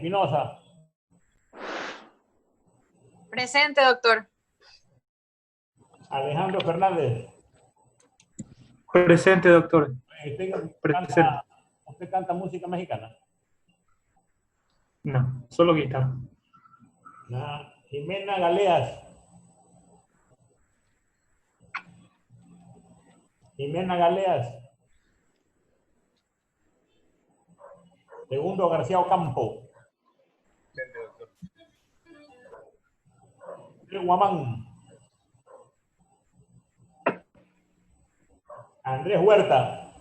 Espinosa. Presente, doctor. Alejandro Fernández. Presente, doctor. ¿Usted canta música mexicana? No, solo guitarra. Jimena Galeas. Jimena Galeas. Segundo García Ocampo. Guamán. Andrés Huerta.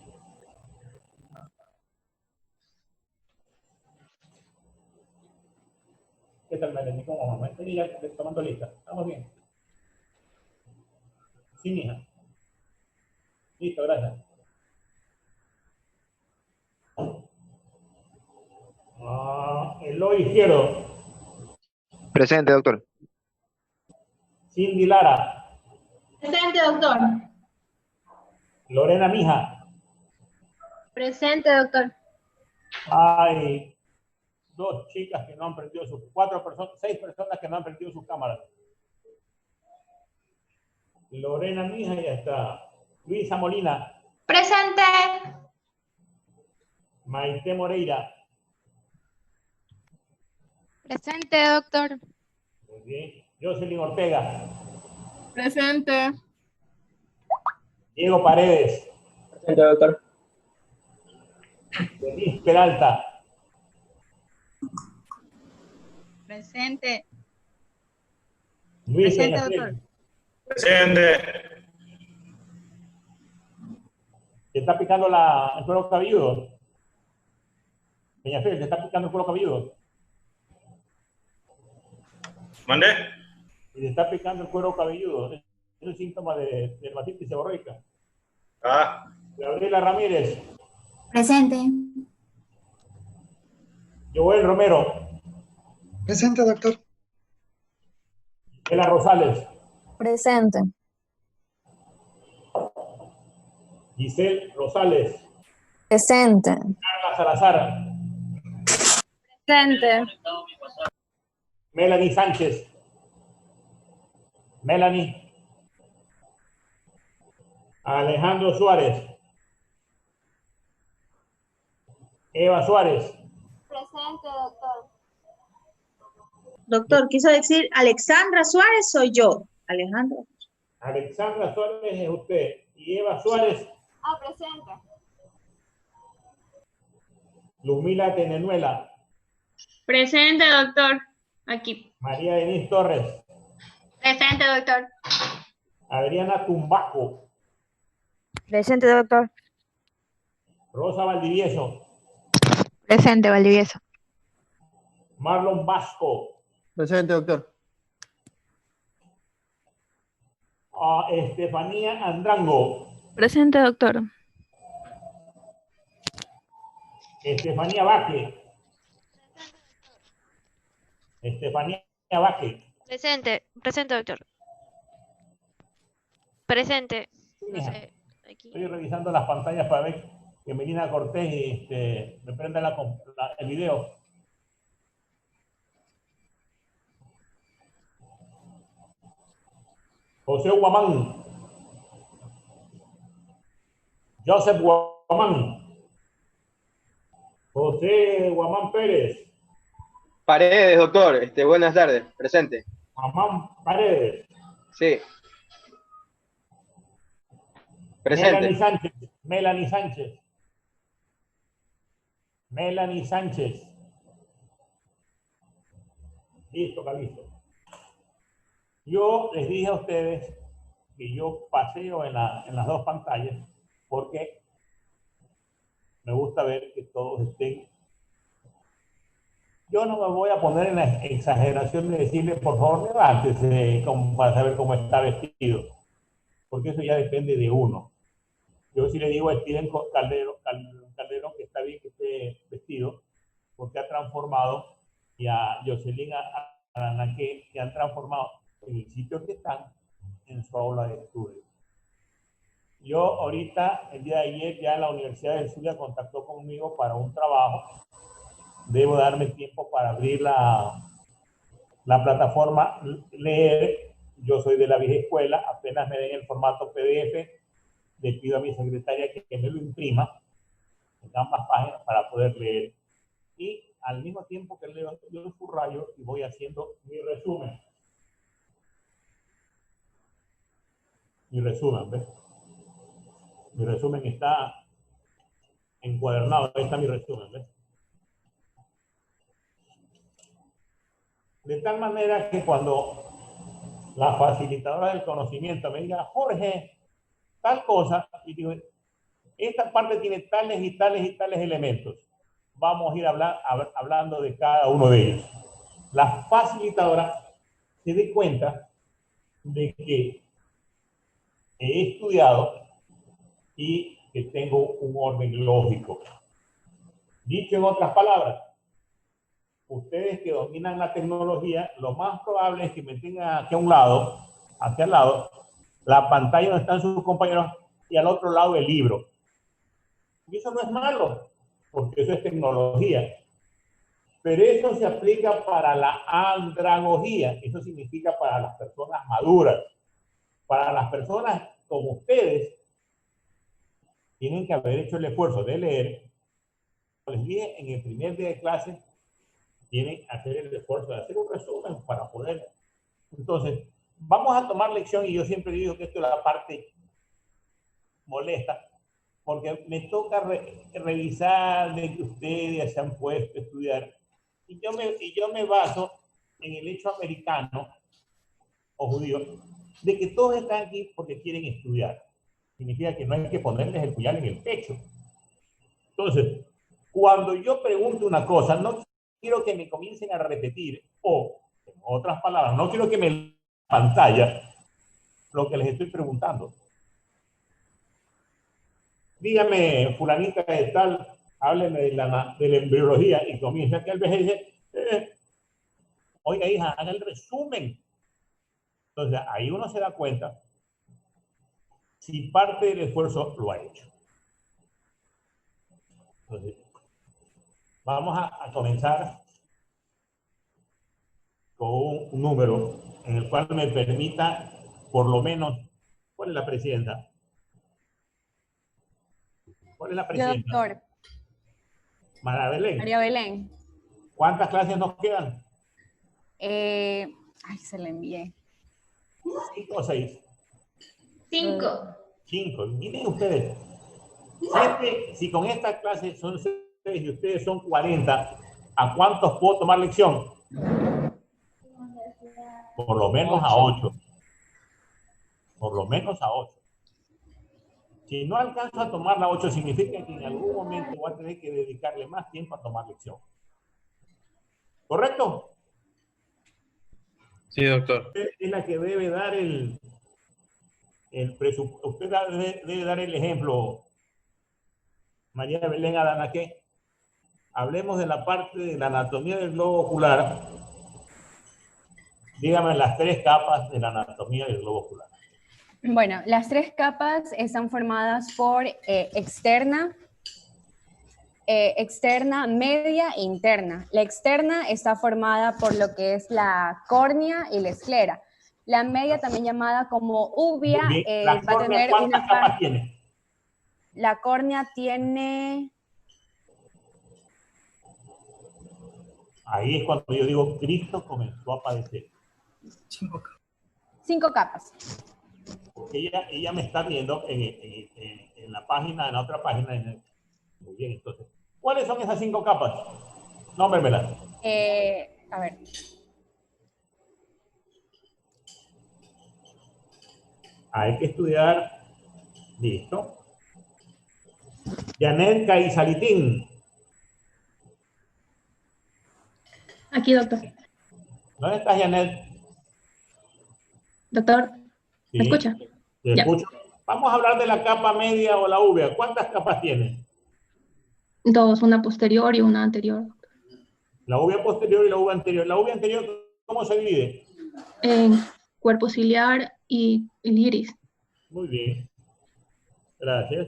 ¿Qué tal, Melanie? ¿Cómo vamos? Estoy ya tomando lista. ¿Estamos bien? Sí, mija. Listo, gracias. Eloy Izquierdo. Presente, doctor. Cindy Lara. Presente, doctor. Lorena Mija. Presente, doctor. Hay dos chicas que no han prendido sus, 6 personas que no han prendido sus cámaras. Lorena Mija ya está. Luisa Molina. Presente. Maite Moreira. Presente, doctor. Muy bien. Jocelyn Ortega. Presente. Diego Paredes. Presente, doctor. Denise Peralta. Presente. Luis Presente, Peñafiel. doctor. Presente. ¿Te está picando el cuero cabelludo? Peñafiel, ¿te está picando el cuero cabelludo? ¿Mandé? Y te está picando el cuero cabelludo. Es un síntoma de dermatitis seborreica. Gabriela Ramírez. Presente. Joel Romero. Presente, doctor. Ela Rosales. Presente. Giselle Rosales. Presente. Carla Salazar. Presente. Melanie Sánchez. Melanie. Alejandro Suárez. Eva Suárez. Presente, doctor. Doctor, quiso decir Alexandra Suárez, soy yo. Alejandro. Alexandra Suárez es usted. Y Eva Suárez. Presente. Luzmila Tenenuela. Presente, doctor. Aquí. María Denise Torres. Presente, doctor. Adriana Tumbaco. Presente, doctor. Rosa Valdivieso. Presente, Valdivieso. Marlon Vasco. Presente, doctor. Estefanía Andrango. Presente, doctor. Estefanía Vaque. Estefanía Vaque. Presente, doctor. Presente. No sé, aquí. Estoy revisando las pantallas para ver que Melina Cortés me prenda el video. José Guamán. Joseph Guamán. José Guamán Pérez. Paredes, doctor. Buenas tardes. Presente. Guamán Paredes. Sí. Presente. Melanie Sánchez. Melanie Sánchez. Melanie Sánchez. Listo, Calisto. Yo les dije a ustedes que yo paseo en las dos pantallas porque me gusta ver que todos estén. Yo no me voy a poner en la exageración de decirle, por favor, levántese para saber cómo está vestido, porque eso ya depende de uno. Yo sí le digo a Steven Calderón que está bien que esté vestido, porque ha transformado, y a Jocelyn Aranaque, que han transformado en el sitio que están en su aula de estudio. Yo ahorita, el día de ayer, ya la Universidad del Zulia contactó conmigo para un trabajo debo darme tiempo para abrir la plataforma, leer. Yo soy de la vieja escuela, apenas me den el formato PDF, le pido a mi secretaria que me lo imprima en ambas páginas para poder leer. Y al mismo tiempo que leo, yo lo subrayo y voy haciendo mi resumen. Mi resumen, ¿ves? Mi resumen está encuadernado, ahí está mi resumen, ¿ves? De tal manera que cuando la facilitadora del conocimiento me diga, Jorge, tal cosa, y digo, esta parte tiene tales y tales y tales elementos. Vamos a ir hablando de cada uno de ellos. La facilitadora se dé cuenta de que he estudiado y que tengo un orden lógico. Dicho en otras palabras, ustedes que dominan la tecnología, lo más probable es que me tengan aquí a un lado, hacia el lado, la pantalla donde están sus compañeros y al otro lado el libro. Y eso no es malo, porque eso es tecnología. Pero eso se aplica para la andragogía. Eso significa para las personas maduras. Para las personas como ustedes, tienen que haber hecho el esfuerzo de leer. Les dije en el primer día de clase, tienen que hacer el esfuerzo de hacer un resumen para poder. Entonces, vamos a tomar lección, y yo siempre digo que esto es la parte molesta, porque me toca revisar de que ustedes se han puesto a estudiar, y yo me baso en el hecho americano o judío de que todos están aquí porque quieren estudiar. Significa que no hay que ponerles el puñal en el pecho. Entonces, cuando yo pregunto una cosa, no quiero que me comiencen a repetir, o, en otras palabras, no quiero que me pantalla lo que les estoy preguntando. Dígame, fulanita de tal, hábleme de la embriología, y comienza que el vejez dice, oiga hija, haga el resumen. Entonces, ahí uno se da cuenta si parte del esfuerzo lo ha hecho. Entonces, vamos a comenzar con un número en el cual me permita, por lo menos, ¿cuál es la presidenta? ¿Cuál es la presidenta? Doctor. María Belén. María Belén. ¿Cuántas clases nos quedan? Ay, se la envié. 5 o 6. 5. 5. Miren ustedes, si con esta clase son 6 y ustedes son 40, ¿a cuántos puedo tomar lección? Por lo menos a 8. Por lo menos a 8. Si no alcanzo a tomar la 8, significa que en algún momento voy a tener que dedicarle más tiempo a tomar lección. ¿Correcto? Sí, doctor. Usted es la que debe dar el presupuesto. Usted debe dar el ejemplo, María Belén Adana, que hablemos de la parte de la anatomía del globo ocular. Dígame las 3 capas de la anatomía del globo ocular. Bueno, las 3 capas están formadas por externa, media e interna. La externa está formada por lo que es la córnea y la esclera. La media, también llamada como uvea, ¿La va a tener ¿cuántas una capas parte. tiene? La córnea tiene... Ahí es cuando yo digo, Cristo comenzó a padecer. 5 capas. Porque ella me está viendo en la página, en la otra página. Muy bien, entonces, ¿cuáles son esas 5 capas? Nómbremelas. A ver. Hay que estudiar. Listo. Janet Caizalitín. Aquí, doctor. ¿Dónde estás, Janet? Doctor, Sí, ¿me escucha? te Ya. escucho. Vamos a hablar de la capa media o la uvea. ¿Cuántas capas tiene? 2, una posterior y una anterior. La uvea posterior y la uvea anterior. La uvea anterior, ¿cómo se divide? En cuerpo ciliar y el iris. Muy bien. Gracias.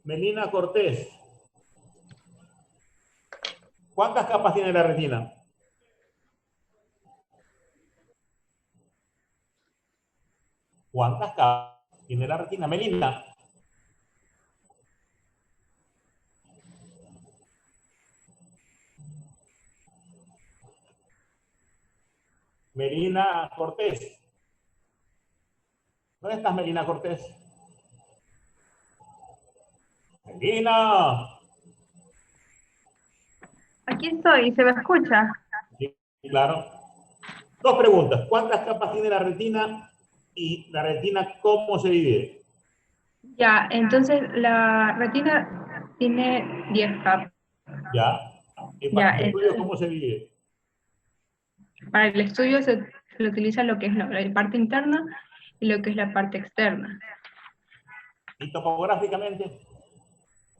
Melina Cortés. ¿Cuántas capas tiene la retina? ¿Cuántas capas tiene la retina? Melina. Melina Cortés. ¿Dónde estás, Melina Cortés? Melina. Aquí estoy, ¿se me escucha? Sí, claro. Dos preguntas. ¿Cuántas capas tiene la retina y la retina cómo se divide? Ya, entonces la retina tiene 10 capas. ¿Ya? ¿Y Ya, para el estudio cómo se divide? para el estudio se le utiliza lo que es la parte interna y lo que es la parte externa. ¿Y topográficamente?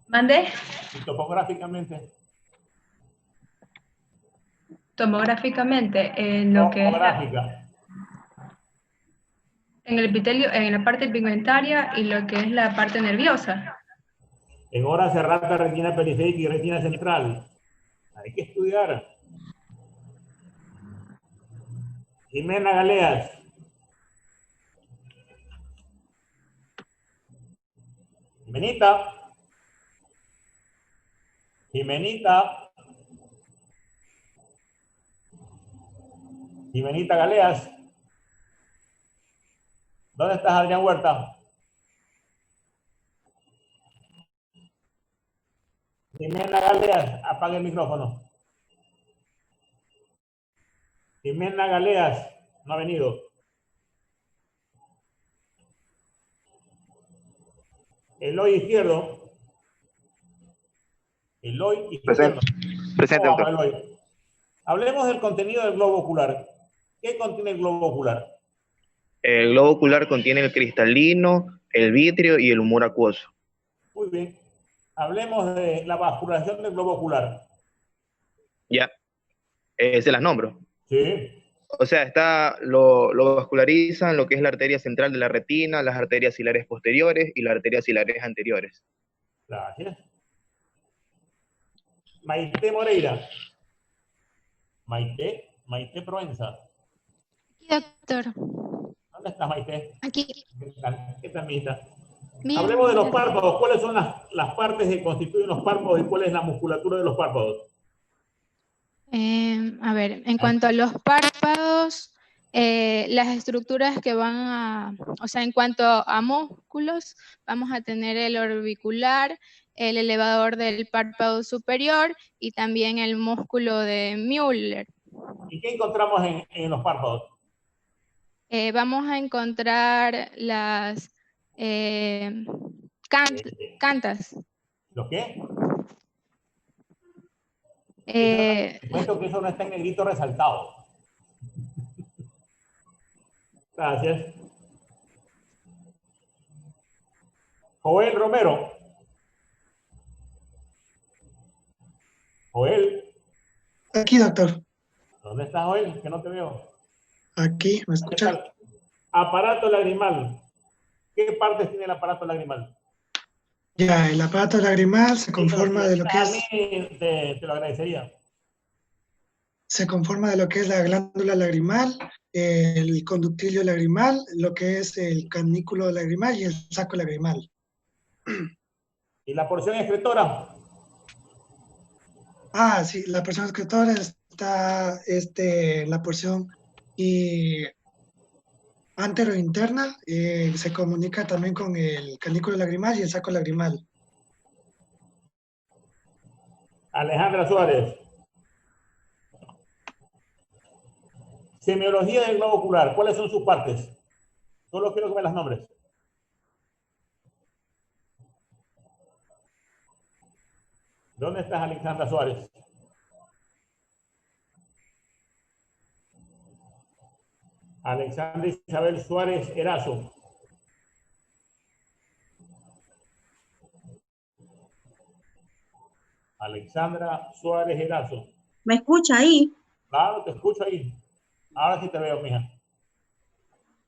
¿Mandé? ¿Y topográficamente? Tomográficamente, en lo que es Topográfica. en el epitelio, en la parte pigmentaria y lo que es la parte nerviosa. En hora cerrada, retina periférica y retina central. Hay que estudiar. Jimena Galeas. Jimenita. Jimenita. Jimenita Galeas. ¿Dónde estás, Adrián Huerta? Jimena Galeas, apague el micrófono. Jimena Galeas, no ha venido. Eloy Izquierdo. Eloy Izquierdo. Presente, ¿Cómo doctor. vamos, Eloy? Hablemos del contenido del globo ocular. ¿Qué contiene el globo ocular? El globo ocular contiene el cristalino, el vitrio y el humor acuoso. Muy bien. Hablemos de la vascularización del globo ocular. Ya, se las nombro. Sí. O sea, lo vascularizan lo que es la arteria central de la retina, las arterias cilares posteriores y las arterias cilares anteriores. Gracias. Maite Moreira. Maite Proenza. Aquí, doctor. ¿Dónde estás, Maite? Aquí. ¿Qué tal, mijita? Bien, Hablemos de los gracias. párpados. ¿Cuáles son las partes que constituyen los párpados y cuál es la musculatura de los párpados? A ver, en cuanto a los párpados, las estructuras que o sea, en cuanto a músculos, vamos a tener el orbicular, el elevador del párpado superior y también el músculo de Müller. ¿Y qué encontramos en los párpados? Vamos a encontrar las cantas. ¿Los qué? Eh, Te cuento que eso no está en negrito resaltado. Gracias. Joel Romero. Joel. Aquí, doctor. ¿Dónde estás, Joel? Que no te veo. Aquí, ¿me ¿Qué escucha? tal? Aparato lagrimal. ¿Qué partes tiene el aparato lagrimal? Ya, el aparato lagrimal se Sí, conforma pero de si lo me que das es, a mí, te lo agradecería. se conforma de lo que es la glándula lagrimal, el conductilio lagrimal, lo que es el canículo lagrimal y el saco lagrimal. ¿Y la porción excretora? Ah, sí, la porción excretora está la porción y anterointerna, se comunica también con el canículo lagrimal y el saco lagrimal. Alejandra Suárez. Semiología del globo ocular. ¿Cuáles son sus partes? Solo quiero que me las nombres. ¿Dónde estás, Alejandra Suárez? Alexandra Isabel Suárez Erazo. Alexandra Suárez Erazo. ¿Me escucha ahí? Claro, te escucho ahí. Ahora sí te veo, mija.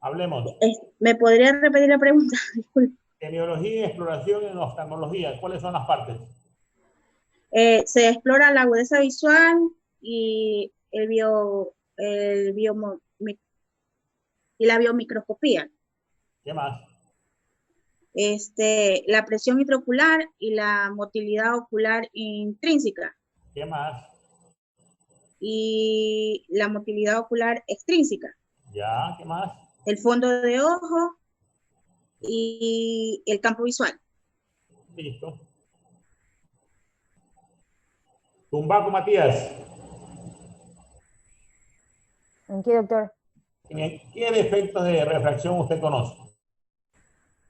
Hablemos. ¿Me podría repetir la pregunta? Disculpe. Semiología y exploración en oftalmología. ¿Cuáles son las partes? Se explora la agudeza visual y la biomicroscopía. ¿Qué más? La presión intraocular y la motilidad ocular intrínseca. ¿Qué más? Y la motilidad ocular extrínseca. Ya, ¿qué más? El fondo de ojo y el campo visual. Listo. Tumbaco, Matías. ¿En qué, doctor? ¿Qué defectos de refracción usted conoce?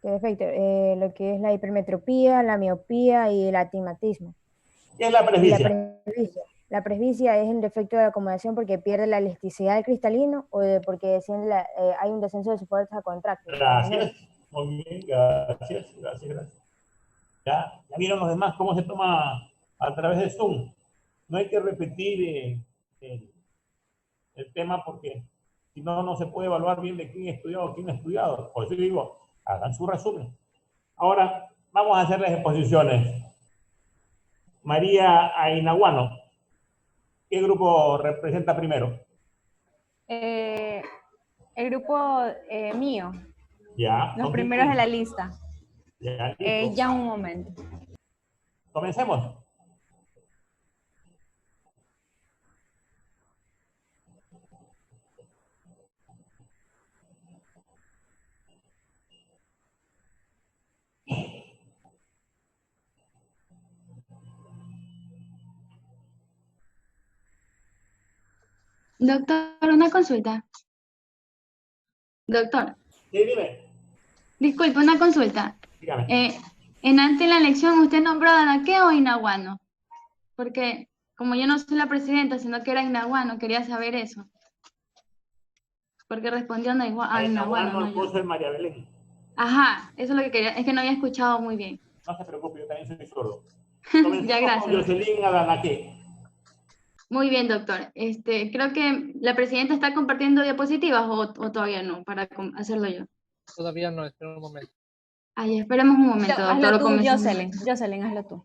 ¿Qué defecto? Lo que es la hipermetropía, la miopía y el astigmatismo. ¿Qué es la presbicia? La presbicia es el defecto de acomodación porque pierde la elasticidad del cristalino o porque hay un descenso de su fuerza contráctil. Gracias. Muy bien, gracias. Ya vieron los demás cómo se toma a través de Zoom. No hay que repetir el tema porque si no, no se puede evaluar bien de quién ha estudiado o quién no ha estudiado. Por eso digo, hagan su resumen. Ahora vamos a hacer las exposiciones. María Ainaguano, ¿qué grupo representa primero? El grupo mío. Ya. Los primeros de la lista. Ya, ya un momento. Comencemos. Doctor, una consulta. Doctor. Sí, dime. Disculpe, una consulta. Dígame. Antes de la elección, ¿usted nombró a Anaque o Inaguano? Porque como yo no soy la presidenta, sino que era Inaguano, quería saber eso. Porque respondió a Inaguano. No, yo soy María Belén. Ajá, eso es lo que quería. Es que no había escuchado muy bien. No se preocupe, yo también soy sordo. Ya, gracias. Jocelyn Adanaque. Muy bien, doctor. Creo que la presidenta está compartiendo diapositivas o todavía no, para hacerlo yo. Todavía no, espera un momento. Ay, esperemos un momento, doctor. Hazlo tú, Jocelyn, hazlo tú.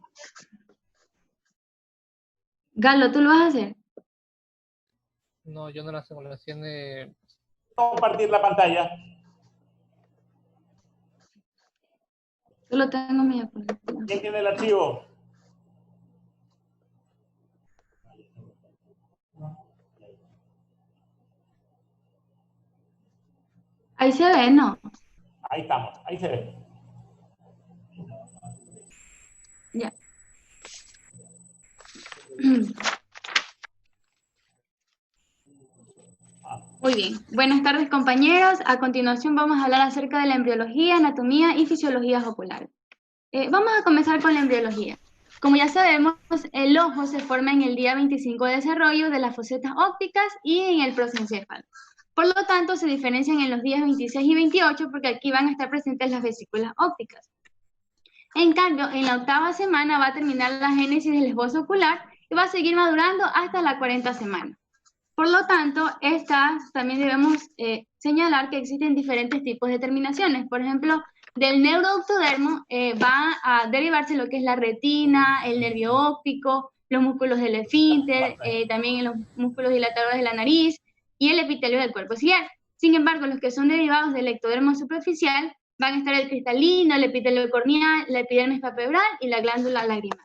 Galo, ¿tú lo vas a hacer? No, yo no la simulación de... Compartir la pantalla. Yo lo tengo en mi diapositiva. ¿Quién tiene el archivo? Ahí se ve, ¿no? Ahí estamos, ahí se ve. Ya. Muy bien. Buenas tardes, compañeros. A continuación vamos a hablar acerca de la embriología, anatomía y fisiologías oculares. Vamos a comenzar con la embriología. Como ya sabemos, el ojo se forma en el día 25 de desarrollo de las fosetas ópticas y en el prosencéfalo. Por lo tanto, se diferencian en los días 26 y 28 porque aquí van a estar presentes las vesículas ópticas. En cambio, en la 8ª semana va a terminar la génesis del esbozo ocular y va a seguir madurando hasta la 40ª semana. Por lo tanto, también debemos señalar que existen diferentes tipos de terminaciones. Por ejemplo, del neurooctodermo va a derivarse lo que es la retina, el nervio óptico, los músculos del esfínter, también los músculos dilatadores de la nariz y el epitelio del cuerpo ciliar. Sin embargo, los que son derivados del ectodermo superficial van a estar el cristalino, el epitelio corneal, la epidermis papebral y la glándula lagrimal.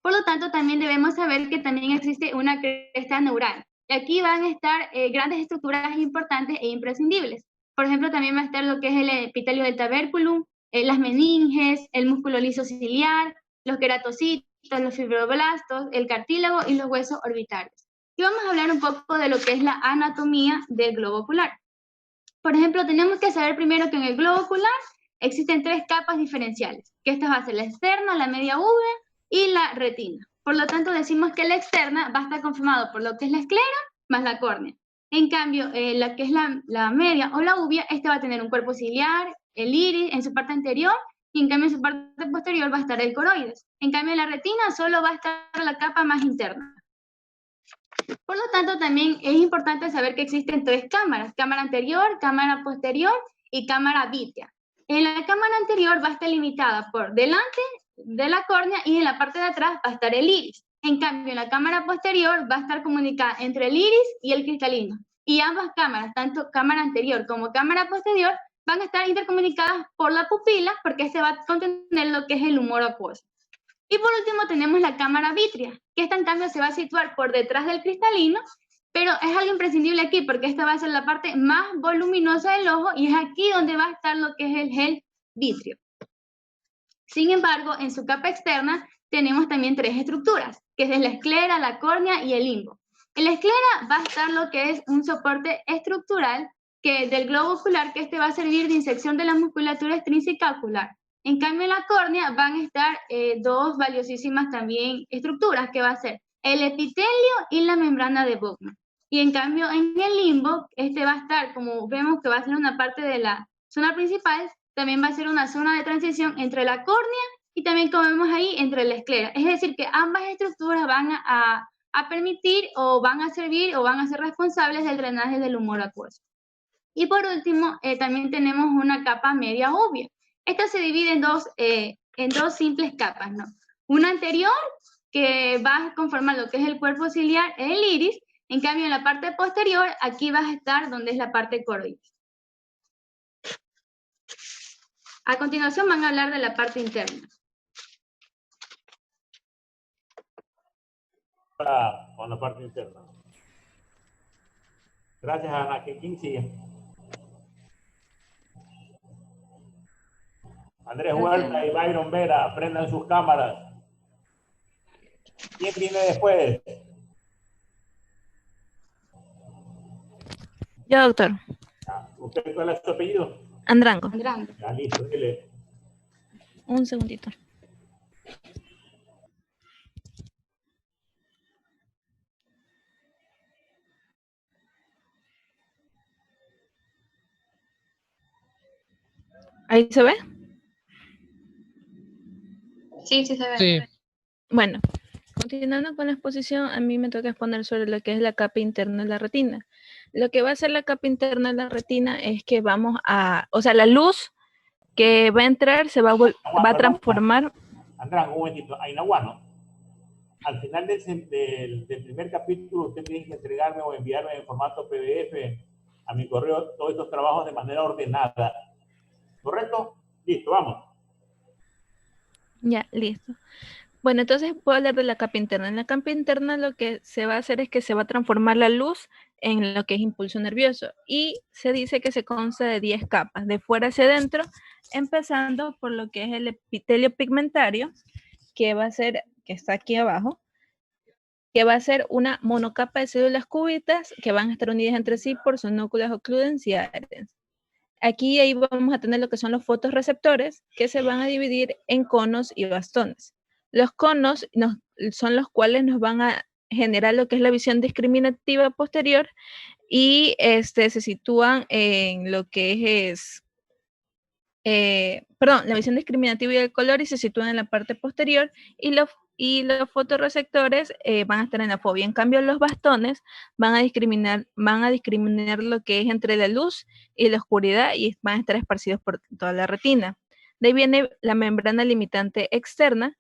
Por lo tanto, también debemos saber que también existe una cresta neural. Y aquí van a estar grandes estructuras importantes e imprescindibles. Por ejemplo, también va a estar lo que es el epitelio del taberculum, las meninges, el músculo liso ciliar, los queratocitos, los fibroblastos, el cartílago y los huesos orbitales. Y vamos a hablar un poco de lo que es la anatomía del globo ocular. Por ejemplo, tenemos que saber primero que en el globo ocular existen 3 capas diferenciales, que esta va a ser la externa, la media uvea y la retina. Por lo tanto, decimos que la externa va a estar conformado por lo que es la esclera más la córnea. En cambio, la que es la media o la uvea, esta va a tener un cuerpo ciliar, el iris en su parte anterior, y en cambio en su parte posterior va a estar el coroides. En cambio, en la retina solo va a estar la capa más interna. Por lo tanto, también es importante saber que existen 3 cámaras, cámara anterior, cámara posterior y cámara vítea. En la cámara anterior va a estar limitada por delante de la córnea y en la parte de atrás va a estar el iris. En cambio, en la cámara posterior va a estar comunicada entre el iris y el cristalino. Y ambas cámaras, tanto cámara anterior como cámara posterior, van a estar intercomunicadas por la pupila porque este va a contener lo que es el humor acuoso. Y por último tenemos la cámara vítrea, que esta en cambio se va a situar por detrás del cristalino, pero es algo imprescindible aquí porque esta va a ser la parte más voluminosa del ojo y es aquí donde va a estar lo que es el gel vítreo. Sin embargo, en su capa externa tenemos también tres estructuras, que es la esclera, la córnea y el limbo. En la esclera va a estar lo que es un soporte estructural del globo ocular, que este va a servir de inyección de la musculatura extrínseca ocular. En cambio, en la córnea van a estar dos valiosísimas también estructuras, que va a ser el epitelio y la membrana de Bowman. Y en cambio, en el limbo, este va a estar, como vemos que va a ser una parte de la zona principal, también va a ser una zona de transición entre la córnea y también, como vemos ahí, entre la esclera. Es decir, que ambas estructuras van a permitir o van a servir o van a ser responsables del drenaje del humor acuoso. Y por último, también tenemos una capa media obvia. Esta se divide en dos simples capas, ¿no? Una anterior, que va a conformar lo que es el cuerpo ciliar, el iris. En cambio, en la parte posterior, aquí va a estar donde es la parte coroides. A continuación van a hablar de la parte interna. Con la parte interna. Gracias, Ana. ¿Quién sigue? Andrés Huerta y Byron Vera, prendan sus cámaras. ¿Quién viene después? Yo, doctor. ¿Usted cuál es su apellido? Andrango. Andrango. Ya, listo, dile. Un segundito. ¿Ahí se ve? Sí, sí se ve. Sí. Bueno, continuando con la exposición, a mí me toca exponer sobre lo que es la capa interna de la retina. Lo que va a hacer la capa interna de la retina es que vamos a, o sea, la luz que va a entrar se va a transformar. Andrés, un momentito. Ainahuano, al final del primer capítulo usted tiene que entregarme o enviarme en formato PDF a mi correo todos estos trabajos de manera ordenada. ¿Correcto? Listo, vamos. Ya, listo. Bueno, entonces puedo hablar de la capa interna. En la capa interna lo que se va a hacer es que se va a transformar la luz en lo que es impulso nervioso y se dice que se consta de 10 capas, de fuera hacia adentro, empezando por lo que es el epitelio pigmentario, que va a ser, que está aquí abajo, que va a ser una monocapa de células cúbitas que van a estar unidas entre sí por sus núcleos ocludens y adherens. Aquí ahí vamos a tener lo que son los fotorreceptores, que se van a dividir en conos y bastones. Los conos son los cuales nos van a generar lo que es la visión discriminativa posterior y se sitúan en lo que es, la visión discriminativa y el color y se sitúan en la parte posterior y los fotorreceptores van a estar en la fobia. En cambio, los bastones van a discriminar lo que es entre la luz y la oscuridad y van a estar esparcidos por toda la retina. De ahí viene la membrana limitante externa,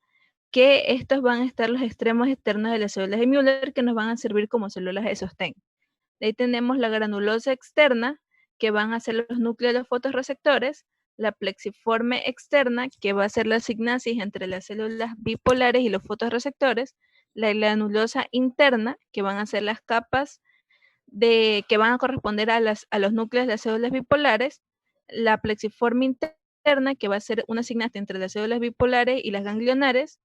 que estos van a estar los extremos externos de las células de Müller que nos van a servir como células de sostén. De ahí tenemos la granulosa externa, que van a ser los núcleos de los fotorreceptores, la plexiforme externa, que va a ser la signasis entre las células bipolares y los fotorreceptores, la granulosa interna, que van a ser las capas que van a corresponder a los núcleos de las células bipolares, la plexiforme interna, que va a ser una signasis entre las células bipolares y las ganglionares,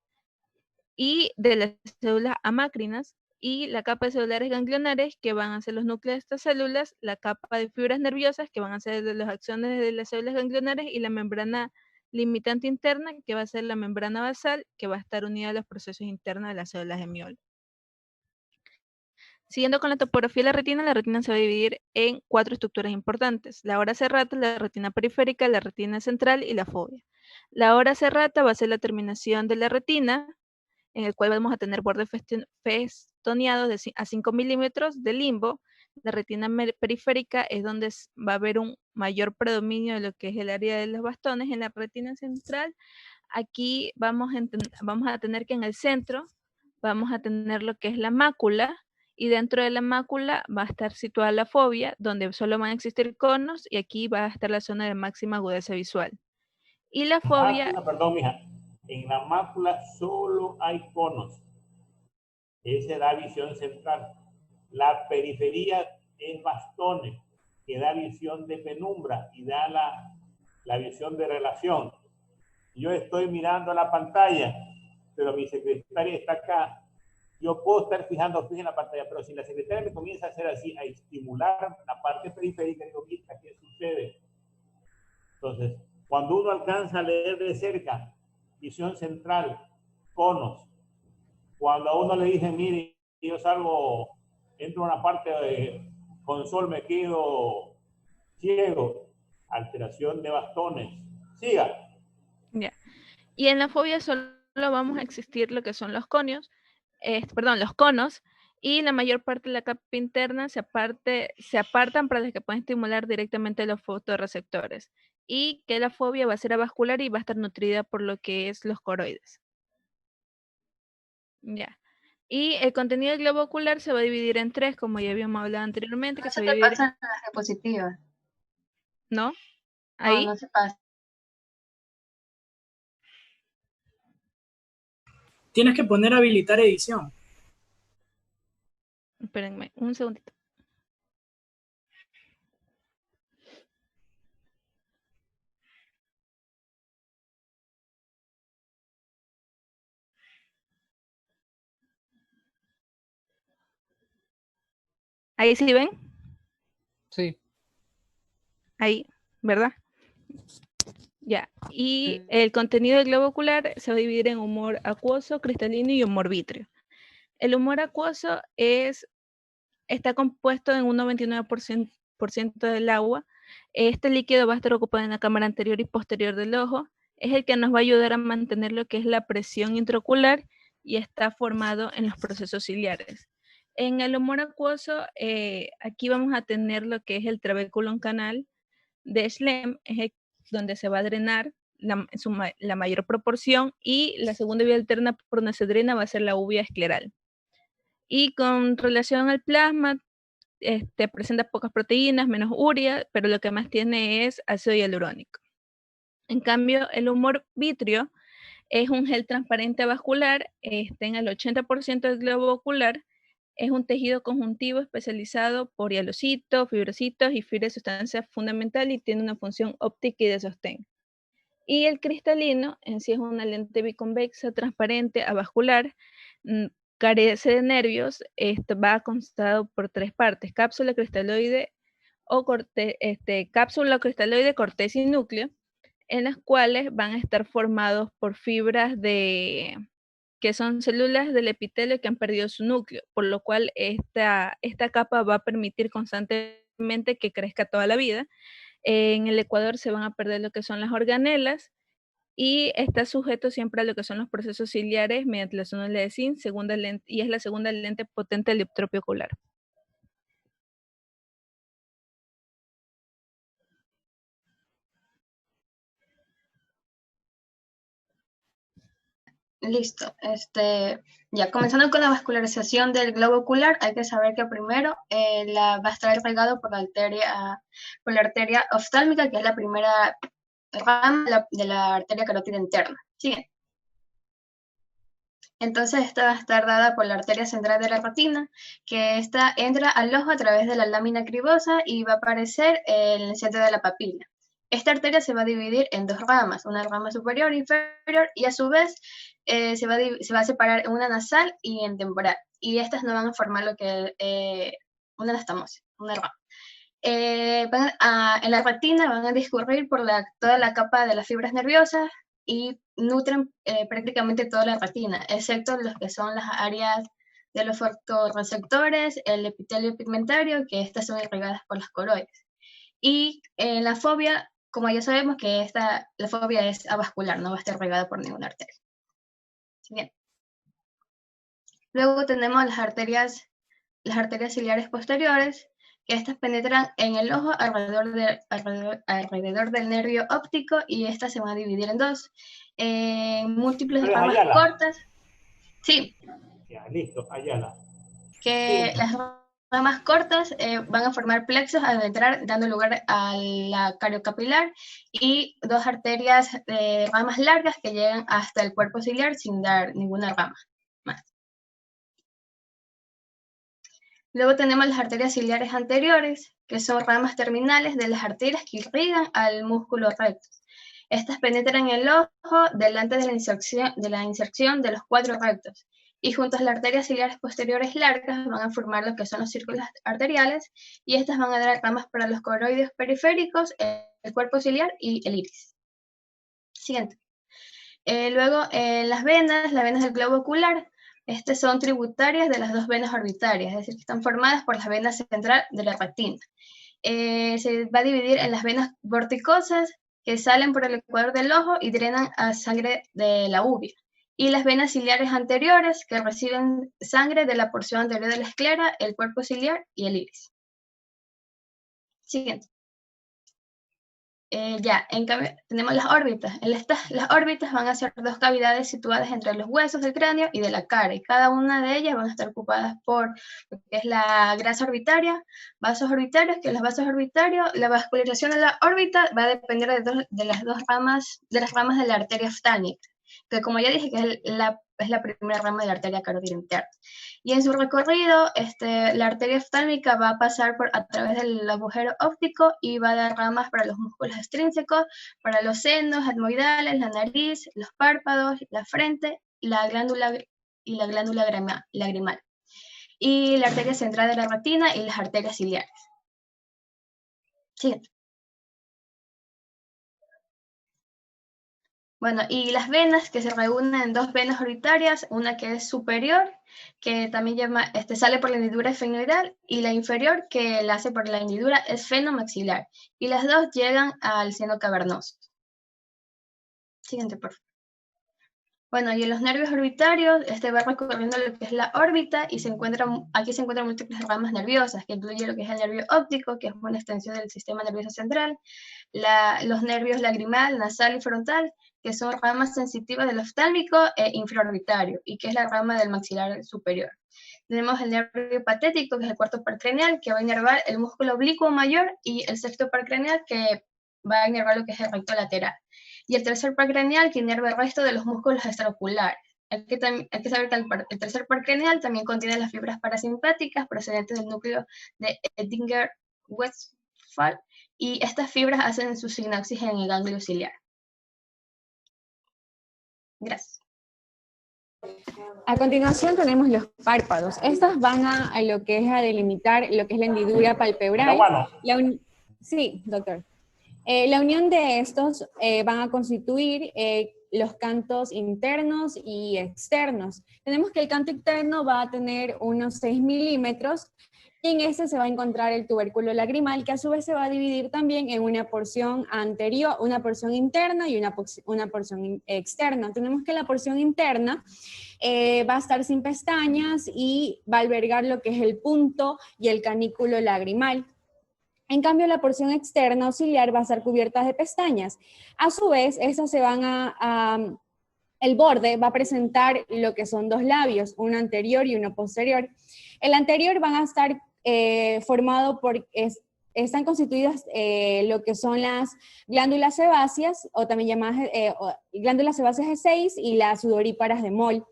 y de las células amacrinas, y la capa de celulares ganglionares, que van a ser los núcleos de estas células, la capa de fibras nerviosas, que van a ser de los axones de las células ganglionares, y la membrana limitante interna, que va a ser la membrana basal, que va a estar unida a los procesos internos de las células de Mioll. Siguiendo con la topografía de la retina se va a dividir en 4 estructuras importantes: la ora serrata, la retina periférica, la retina central y la fovea. La ora serrata va a ser la terminación de la retina, en el cual vamos a tener bordes festoneados a 5 milímetros de limbo. La retina periférica es donde va a haber un mayor predominio de lo que es el área de los bastones. En la retina central aquí vamos a tener que en el centro vamos a tener lo que es la mácula, y dentro de la mácula va a estar situada la fobia, donde solo van a existir conos, y aquí va a estar la zona de máxima agudeza visual. Y la fobia... Mácula, perdón, mija. En la mácula solo hay conos. Esa da visión central. La periferia es bastones, que da visión de penumbra y da la visión de relación. Yo estoy mirando la pantalla, pero mi secretaria está acá. Yo puedo estar fijando en la pantalla, pero si la secretaria me comienza a hacer así, a estimular la parte periférica, digo, mira, ¿qué sucede? Entonces, cuando uno alcanza a leer de cerca, visión central, conos, cuando a uno le dicen, mire, yo salgo, entro a una parte con sol, me quedo ciego, alteración de bastones. Siga. Ya. Y en la fobia solo vamos a existir lo que son los conios, los conos, y la mayor parte de la capa interna se apartan para los que pueden estimular directamente los fotorreceptores, y que la fobia va a ser avascular y va a estar nutrida por lo que es los coroides. Ya. Y el contenido del globo ocular se va a dividir en tres, como ya habíamos hablado anteriormente. No que se se va a te dividir... pasan las diapositivas. ¿No? ¿Ahí? No, no se pasa. Tienes que poner habilitar edición. Espérenme, un segundito. ¿Ahí sí ven? Sí. Ahí, ¿verdad? Ya. Y el contenido del globo ocular se va a dividir en humor acuoso, cristalino y humor vítreo. El humor acuoso está compuesto en un 99% del agua. Este líquido va a estar ocupado en la cámara anterior y posterior del ojo. Es el que nos va a ayudar a mantener lo que es la presión intraocular y está formado en los procesos ciliares. En el humor acuoso, aquí vamos a tener lo que es el trabéculum canal de Schlemm, donde se va a drenar la mayor proporción, y la segunda vía alterna por donde se drena va a ser la uvea escleral. Y con relación al plasma, presenta pocas proteínas, menos urea, pero lo que más tiene es ácido hialurónico. En cambio, el humor vítreo es un gel transparente vascular, está en el 80% del globo ocular, es un tejido conjuntivo especializado por hialocitos, fibrocitos y fibra de sustancia fundamental, y tiene una función óptica y de sostén. Y el cristalino en sí es una lente biconvexa, transparente, avascular, carece de nervios, va constado por tres partes: cápsula cristaloide, cápsula cristaloide, corteza y núcleo, en las cuales van a estar formados por fibras que son células del epitelio que han perdido su núcleo, por lo cual esta capa va a permitir constantemente que crezca toda la vida. En el ecuador se van a perder lo que son las organelas, y está sujeto siempre a lo que son los procesos ciliares mediante la sonda de zinc, y es la segunda lente potente del dioptropio ocular. Listo. Ya comenzando con la vascularización del globo ocular, hay que saber que primero va a estar regado por la arteria oftálmica, que es la primera rama de la arteria carótida interna. ¿Sigue? Entonces esta va a estar dada por la arteria central de la retina, que esta entra al ojo a través de la lámina cribosa y va a aparecer en el centro de la papila. Esta arteria se va a dividir en dos ramas, una rama superior e inferior, y a su vez se va a separar en una nasal y en temporal. Y estas no van a formar lo que una anastomosis, una rama. En la retina van a discurrir por toda la capa de las fibras nerviosas y nutren prácticamente toda la retina, excepto los que son las áreas de los fotorreceptores, el epitelio pigmentario, que estas son irrigadas por los coroides. Y la fobia, como ya sabemos que la fobia es avascular, no va a estar irrigada por ninguna arteria. Bien. Luego tenemos las arterias ciliares posteriores, que estas penetran en el ojo alrededor del nervio óptico y estas se van a dividir en dos. Múltiples ¿Eres ramas Ayala? cortas. Sí, Ya, listo, Ayala. que las ramas cortas van a formar plexos al entrar, dando lugar a la cariocapilar, y dos arterias de ramas largas que llegan hasta el cuerpo ciliar sin dar ninguna rama más. Luego tenemos las arterias ciliares anteriores, que son ramas terminales de las arterias que irrigan al músculo recto. Estas penetran en el ojo delante de la inserción de los cuatro rectos, y junto a las arterias ciliares posteriores largas van a formar lo que son los círculos arteriales, y estas van a dar ramas para los coroides periféricos, el cuerpo ciliar y el iris. Siguiente. Luego, las venas del globo ocular, estas son tributarias de las dos venas orbitarias, es decir, que están formadas por la vena central de la retina. Se va a dividir en las venas vorticosas, que salen por el ecuador del ojo y drenan a sangre de la uvea, y las venas ciliares anteriores, que reciben sangre de la porción anterior de la esclera, el cuerpo ciliar y el iris. Siguiente. En cambio, tenemos las órbitas. Las órbitas van a ser dos cavidades situadas entre los huesos del cráneo y de la cara, y cada una de ellas van a estar ocupadas por lo que es la grasa orbitaria, vasos orbitarios, que los vasos orbitarios, la vascularización de la órbita va a depender de las ramas de la arteria oftálmica, que como ya dije, que es la primera rama de la arteria carótida interna. Y en su recorrido, la arteria oftálmica va a pasar a través del agujero óptico y va a dar ramas para los músculos extrínsecos, para los senos etmoidales, la nariz, los párpados, la frente, la glándula lagrimal, y la arteria central de la retina y las arterias ciliares. Siguiente. Bueno, y las venas, que se reúnen en dos venas orbitarias, una que es superior, que también sale por la hendidura esfenoidal, y la inferior, que la hace por la hendidura esfenomaxilar, y las dos llegan al seno cavernoso. Siguiente, por favor. Bueno, y en los nervios orbitarios, va recorriendo lo que es la órbita, y aquí se encuentran múltiples ramas nerviosas, que incluye lo que es el nervio óptico, que es una extensión del sistema nervioso central, los nervios lagrimal, nasal y frontal, que son ramas sensitivas del oftálmico e infraorbitario, y que es la rama del maxilar superior. Tenemos el nervio patético, que es el cuarto par craneal, que va a inervar el músculo oblicuo mayor, y el sexto par craneal, que va a inervar lo que es el recto lateral. Y el tercer par craneal, que inerva el resto de los músculos extraoculares. Hay que saber que el tercer par craneal también contiene las fibras parasimpáticas procedentes del núcleo de Edinger-Westphal, y estas fibras hacen su sinapsis en el ganglio ciliar. Gracias. A continuación tenemos los párpados. Estas van a lo que es a delimitar lo que es la hendidura palpebral. Sí, doctor. La unión de estos van a constituir los cantos internos y externos. Tenemos que el canto interno va a tener unos 6 milímetros, y en este se va a encontrar el tubérculo lagrimal, que a su vez se va a dividir también en una porción anterior, una porción interna y una porción externa. Tenemos que la porción interna va a estar sin pestañas y va a albergar lo que es el punto y el canículo lagrimal. En cambio, la porción externa o ciliar va a estar cubierta de pestañas. A su vez, estas se van el borde va a presentar lo que son dos labios, uno anterior y uno posterior. El anterior van a estar formado están constituidas lo que son las glándulas sebáceas, o también llamadas glándulas sebáceas de 6 y las sudoríparas de Moll.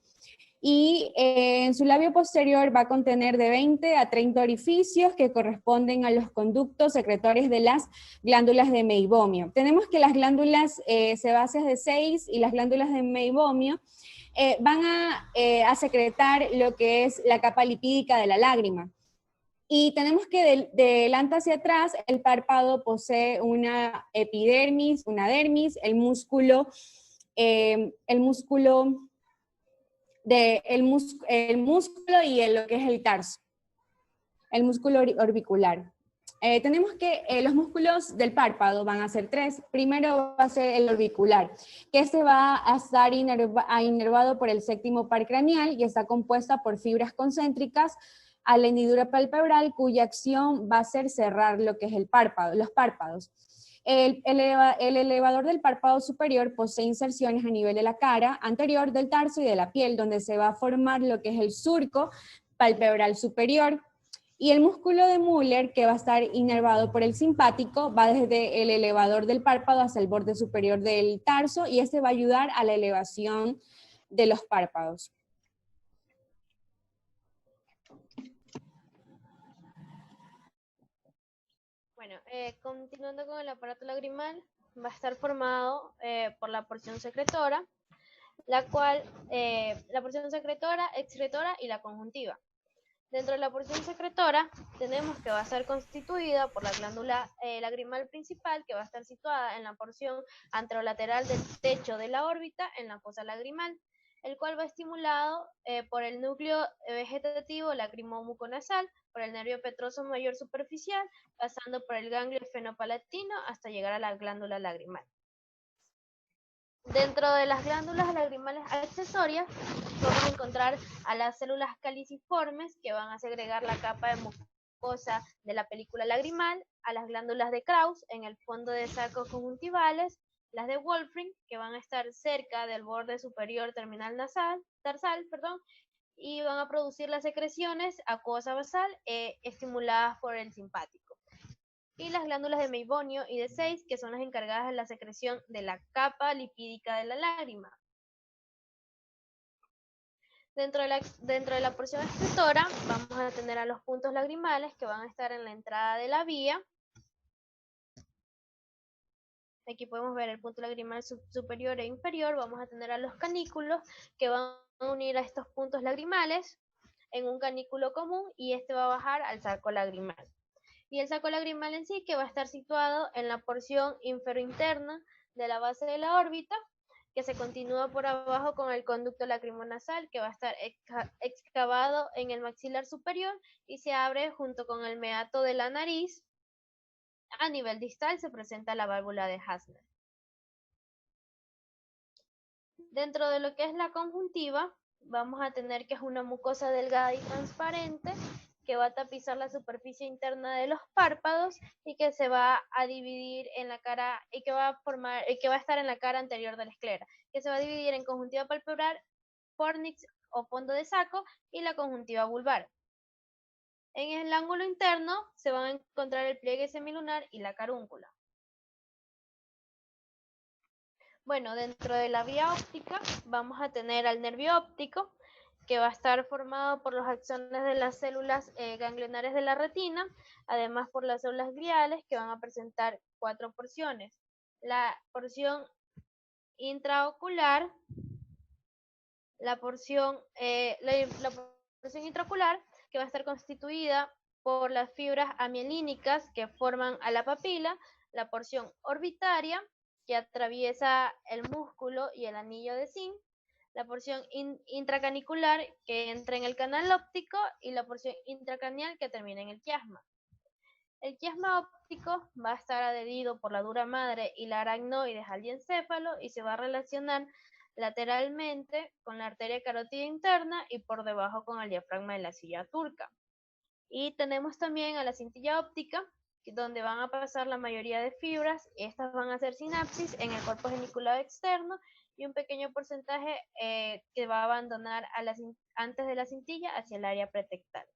Y en su labio posterior va a contener de 20 a 30 orificios que corresponden a los conductos secretorios de las glándulas de meibomio. Tenemos que las glándulas sebáceas de 6 y las glándulas de meibomio van a secretar lo que es la capa lipídica de la lágrima. Y tenemos que de delante hacia atrás el párpado posee una epidermis, una dermis, el músculo y lo que es el tarso, el músculo orbicular. Tenemos que los músculos del párpado van a ser tres. Primero va a ser el orbicular, que va a estar inervado por el séptimo par craneal y está compuesta por fibras concéntricas a la hendidura palpebral, cuya acción va a ser cerrar lo que es el párpado, los párpados. El elevador del párpado superior posee inserciones a nivel de la cara anterior, del tarso y de la piel, donde se va a formar lo que es el surco palpebral superior. Y el músculo de Müller, que va a estar inervado por el simpático, va desde el elevador del párpado hacia el borde superior del tarso, y este va a ayudar a la elevación de los párpados. Bueno, continuando con el aparato lagrimal, va a estar formado por la porción secretora, la cual, la porción secretora, excretora y la conjuntiva. Dentro de la porción secretora tenemos que va a estar constituida por la glándula lagrimal principal, que va a estar situada en la porción anterolateral del techo de la órbita, en la fosa lagrimal, el cual va estimulado por el núcleo vegetativo lacrimomuconasal, por el nervio petroso mayor superficial, pasando por el ganglio fenopalatino hasta llegar a la glándula lagrimal. Dentro de las glándulas lagrimales accesorias vamos a encontrar a las células caliciformes, que van a segregar la capa de mucosa de la película lagrimal, a las glándulas de Krauss en el fondo de sacos conjuntivales, las de Wolfram, que van a estar cerca del borde superior terminal tarsal, y van a producir las secreciones acuosa basal estimuladas por el simpático. Y las glándulas de Meibonio y de Seyss, que son las encargadas de la secreción de la capa lipídica de la lágrima. Dentro de la porción excretora vamos a tener a los puntos lagrimales, que van a estar en la entrada de la vía. Aquí podemos ver el punto lagrimal superior e inferior. Vamos a tener a los canículos, que van a unir a estos puntos lagrimales en un canículo común, y este va a bajar al saco lagrimal. Y el saco lagrimal en sí, que va a estar situado en la porción inferointerna de la base de la órbita, que se continúa por abajo con el conducto lacrimonasal, que va a estar excavado en el maxilar superior y se abre junto con el meato de la nariz. A nivel distal se presenta la válvula de Hasner. Dentro de lo que es la conjuntiva, vamos a tener que es una mucosa delgada y transparente, que va a tapizar la superficie interna de los párpados y que se va a dividir en la cara, y que va a estar en la cara anterior de la esclera, que se va a dividir en conjuntiva palpebral, fornix o fondo de saco, y la conjuntiva vulvar. En el ángulo interno se van a encontrar el pliegue semilunar y la carúncula. Bueno, dentro de la vía óptica vamos a tener al nervio óptico, que va a estar formado por los axones de las células ganglionares de la retina, además por las células gliales, que van a presentar 4 porciones. La porción intraocular, la porción intraocular, que va a estar constituida por las fibras amielínicas que forman a la papila, la porción orbitaria, que atraviesa el músculo y el anillo de zinc, la porción intracanicular, que entra en el canal óptico, y la porción intracraneal, que termina en el quiasma. El quiasma óptico va a estar adherido por la dura madre y la aracnoides al diencéfalo, y se va a relacionar lateralmente con la arteria carótida interna y por debajo con el diafragma de la silla turca. Y tenemos también a la cintilla óptica, donde van a pasar la mayoría de fibras. Estas van a hacer sinapsis en el cuerpo geniculado externo, y un pequeño porcentaje que va a abandonar antes de la cintilla hacia el área pretectal.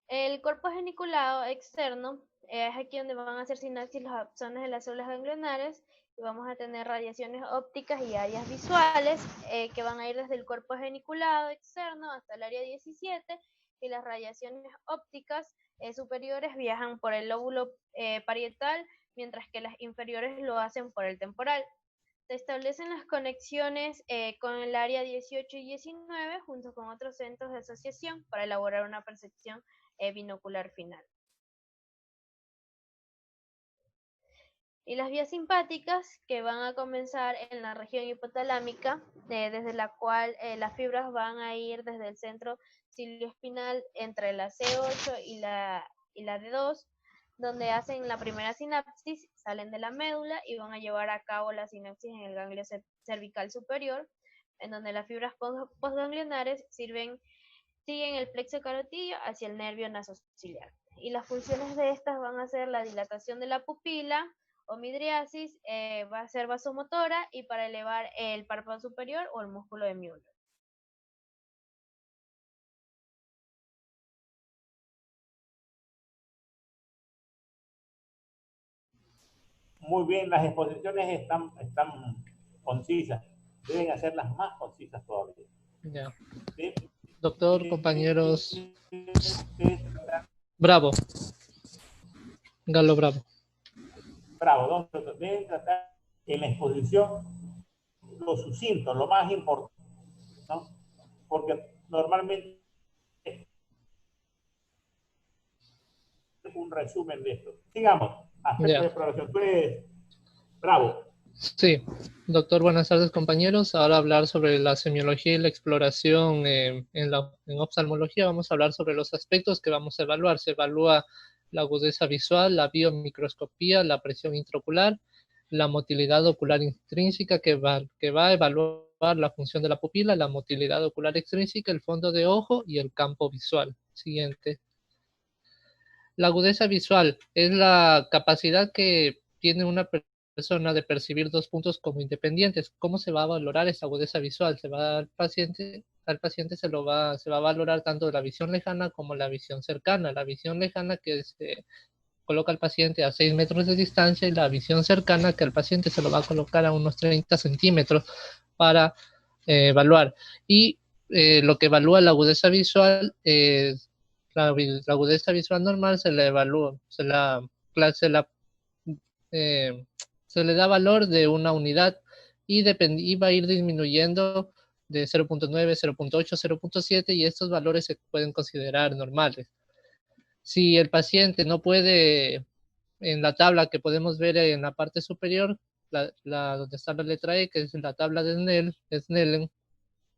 El cuerpo geniculado externo es aquí donde van a hacer sinapsis los axones de las células ganglionares, y vamos a tener radiaciones ópticas y áreas visuales que van a ir desde el cuerpo geniculado externo hasta el área 17, y las radiaciones ópticas superiores viajan por el lóbulo parietal, mientras que las inferiores lo hacen por el temporal. Se establecen las conexiones con el área 18 y 19 junto con otros centros de asociación para elaborar una percepción binocular final. Y las vías simpáticas, que van a comenzar en la región hipotalámica, desde la cual las fibras van a ir desde el centro cilioespinal entre la C8 y la D2, donde hacen la primera sinapsis, salen de la médula y van a llevar a cabo la sinapsis en el ganglio cervical superior, en donde las fibras postganglionares siguen el plexo carotidio hacia el nervio nasociliar. Y las funciones de estas van a ser la dilatación de la pupila o midriasis, va a ser vasomotora y para elevar el párpado superior o el músculo de Müller. Muy bien, las exposiciones están concisas. Deben hacerlas más concisas todavía. Ya. ¿Sí? Doctor, compañeros. Bravo. Galo Bravo. Bravo, doctor. Deben tratar en la exposición lo sucinto, lo más importante, ¿no? Porque normalmente es un resumen de esto. Sigamos. Aspectos de exploración. Tú eres Bravo. Sí, doctor, buenas tardes, compañeros. Ahora hablar sobre la semiología y la exploración en oftalmología. Vamos a hablar sobre los aspectos que vamos a evaluar. Se evalúa la agudeza visual, la biomicroscopía, la presión intraocular, la motilidad ocular intrínseca que va a evaluar la función de la pupila, la motilidad ocular extrínseca, el fondo de ojo y el campo visual. Siguiente. La agudeza visual es la capacidad que tiene una persona de percibir dos puntos como independientes. ¿Cómo se va a valorar esta agudeza visual? Se va al paciente se va a valorar tanto la visión lejana como la visión cercana. La visión lejana que se coloca al paciente a 6 metros de distancia y la visión cercana que al paciente se lo va a colocar a unos 30 centímetros para evaluar. Y lo que evalúa la agudeza visual es la agudeza visual normal, se la evalúa, se le da valor de una unidad y va a ir disminuyendo de 0.9, 0.8, 0.7 y estos valores se pueden considerar normales. Si el paciente no puede, en la tabla que podemos ver en la parte superior, donde está la letra E, que es la tabla de Snellen,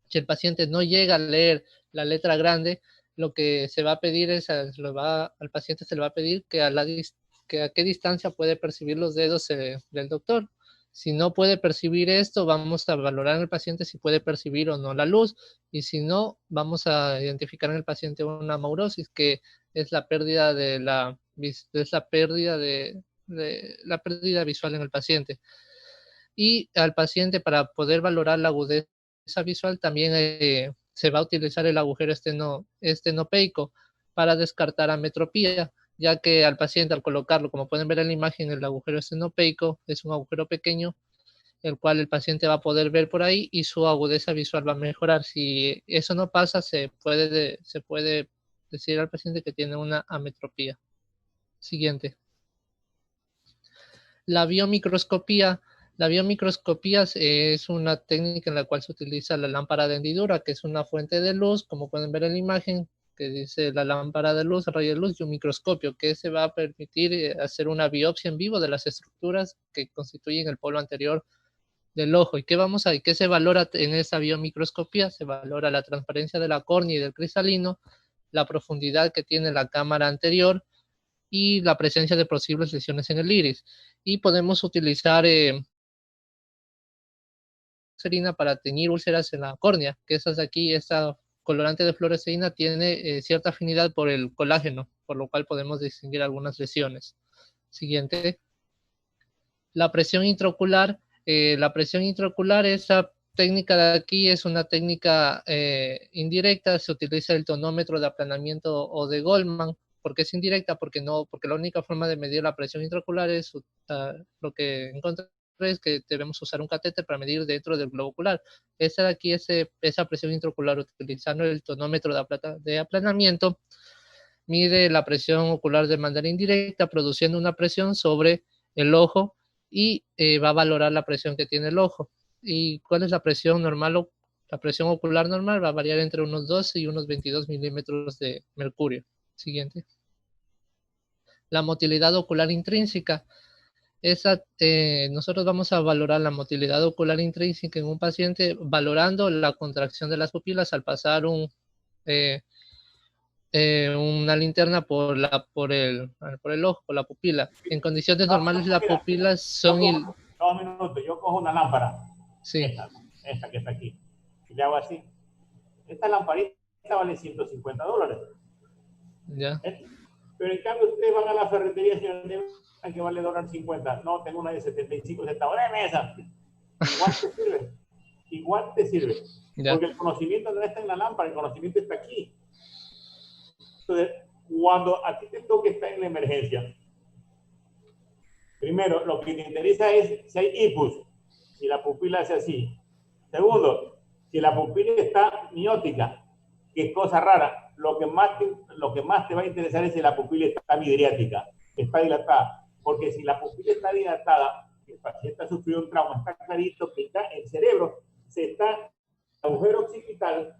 si el paciente no llega a leer la letra grande, lo que se va a pedir es, al paciente se le va a pedir que a qué distancia puede percibir los dedos del doctor. Si no puede percibir esto, vamos a valorar en el paciente si puede percibir o no la luz, y si no, vamos a identificar en el paciente una amaurosis, que es la pérdida de la pérdida visual en el paciente. Y al paciente, para poder valorar la agudeza visual, también se va a utilizar el agujero estenopeico para descartar ametropía, ya que al paciente, al colocarlo, como pueden ver en la imagen, el agujero estenopeico es un agujero pequeño, el cual el paciente va a poder ver por ahí y su agudeza visual va a mejorar. Si eso no pasa, se puede decir al paciente que tiene una ametropía. Siguiente. La biomicroscopía. La biomicroscopía es una técnica en la cual se utiliza la lámpara de hendidura, que es una fuente de luz, como pueden ver en la imagen, que dice la lámpara de luz, rayo de luz, y un microscopio, que se va a permitir hacer una biopsia en vivo de las estructuras que constituyen el polo anterior del ojo. ¿Y qué se valora en esa biomicroscopía? Se valora la transparencia de la córnea y del cristalino, la profundidad que tiene la cámara anterior y la presencia de posibles lesiones en el iris. Y podemos utilizar para teñir úlceras en la córnea, que esta colorante de fluoresceína tiene cierta afinidad por el colágeno, por lo cual podemos distinguir algunas lesiones. Siguiente. La presión intraocular. Esta técnica de aquí es una técnica indirecta, se utiliza el tonómetro de aplanamiento o de Goldman. ¿Por qué es indirecta? Porque la única forma de medir la presión intraocular es lo que encontré es que debemos usar un catéter para medir dentro del globo ocular. Esa de aquí es esa presión intraocular, utilizando el tonómetro de aplanamiento, mide la presión ocular de manera indirecta, produciendo una presión sobre el ojo y va a valorar la presión que tiene el ojo. ¿Y cuál es la presión normal? La presión ocular normal va a variar entre unos 12 y unos 22 milímetros de mercurio. Siguiente. La motilidad ocular intrínseca. Nosotros vamos a valorar la motilidad ocular intrínseca en un paciente valorando la contracción de las pupilas al pasar una linterna por el ojo, por la pupila. En condiciones normales las pupilas son... Dos minutos, yo cojo una lámpara. Sí. Esta que está aquí. y le hago así. Esta lamparita vale $150. Ya. Pero en cambio ustedes van a la ferretería, señor, que vale $1.50. No, tengo una de 75 centavos. ¡Deme esa! Igual te sirve. Igual te sirve. Ya. Porque el conocimiento no está en la lámpara, el conocimiento está aquí. Entonces, cuando a ti te toque estar en la emergencia, primero, lo que te interesa es si hay ictus, si la pupila hace así. Segundo, si la pupila está miótica, que es cosa rara, lo que más te va a interesar es si la pupila está midriática, está dilatada. Porque si la pupila está dilatada, el paciente ha sufrido un trauma, está clarito que está, el cerebro el agujero occipital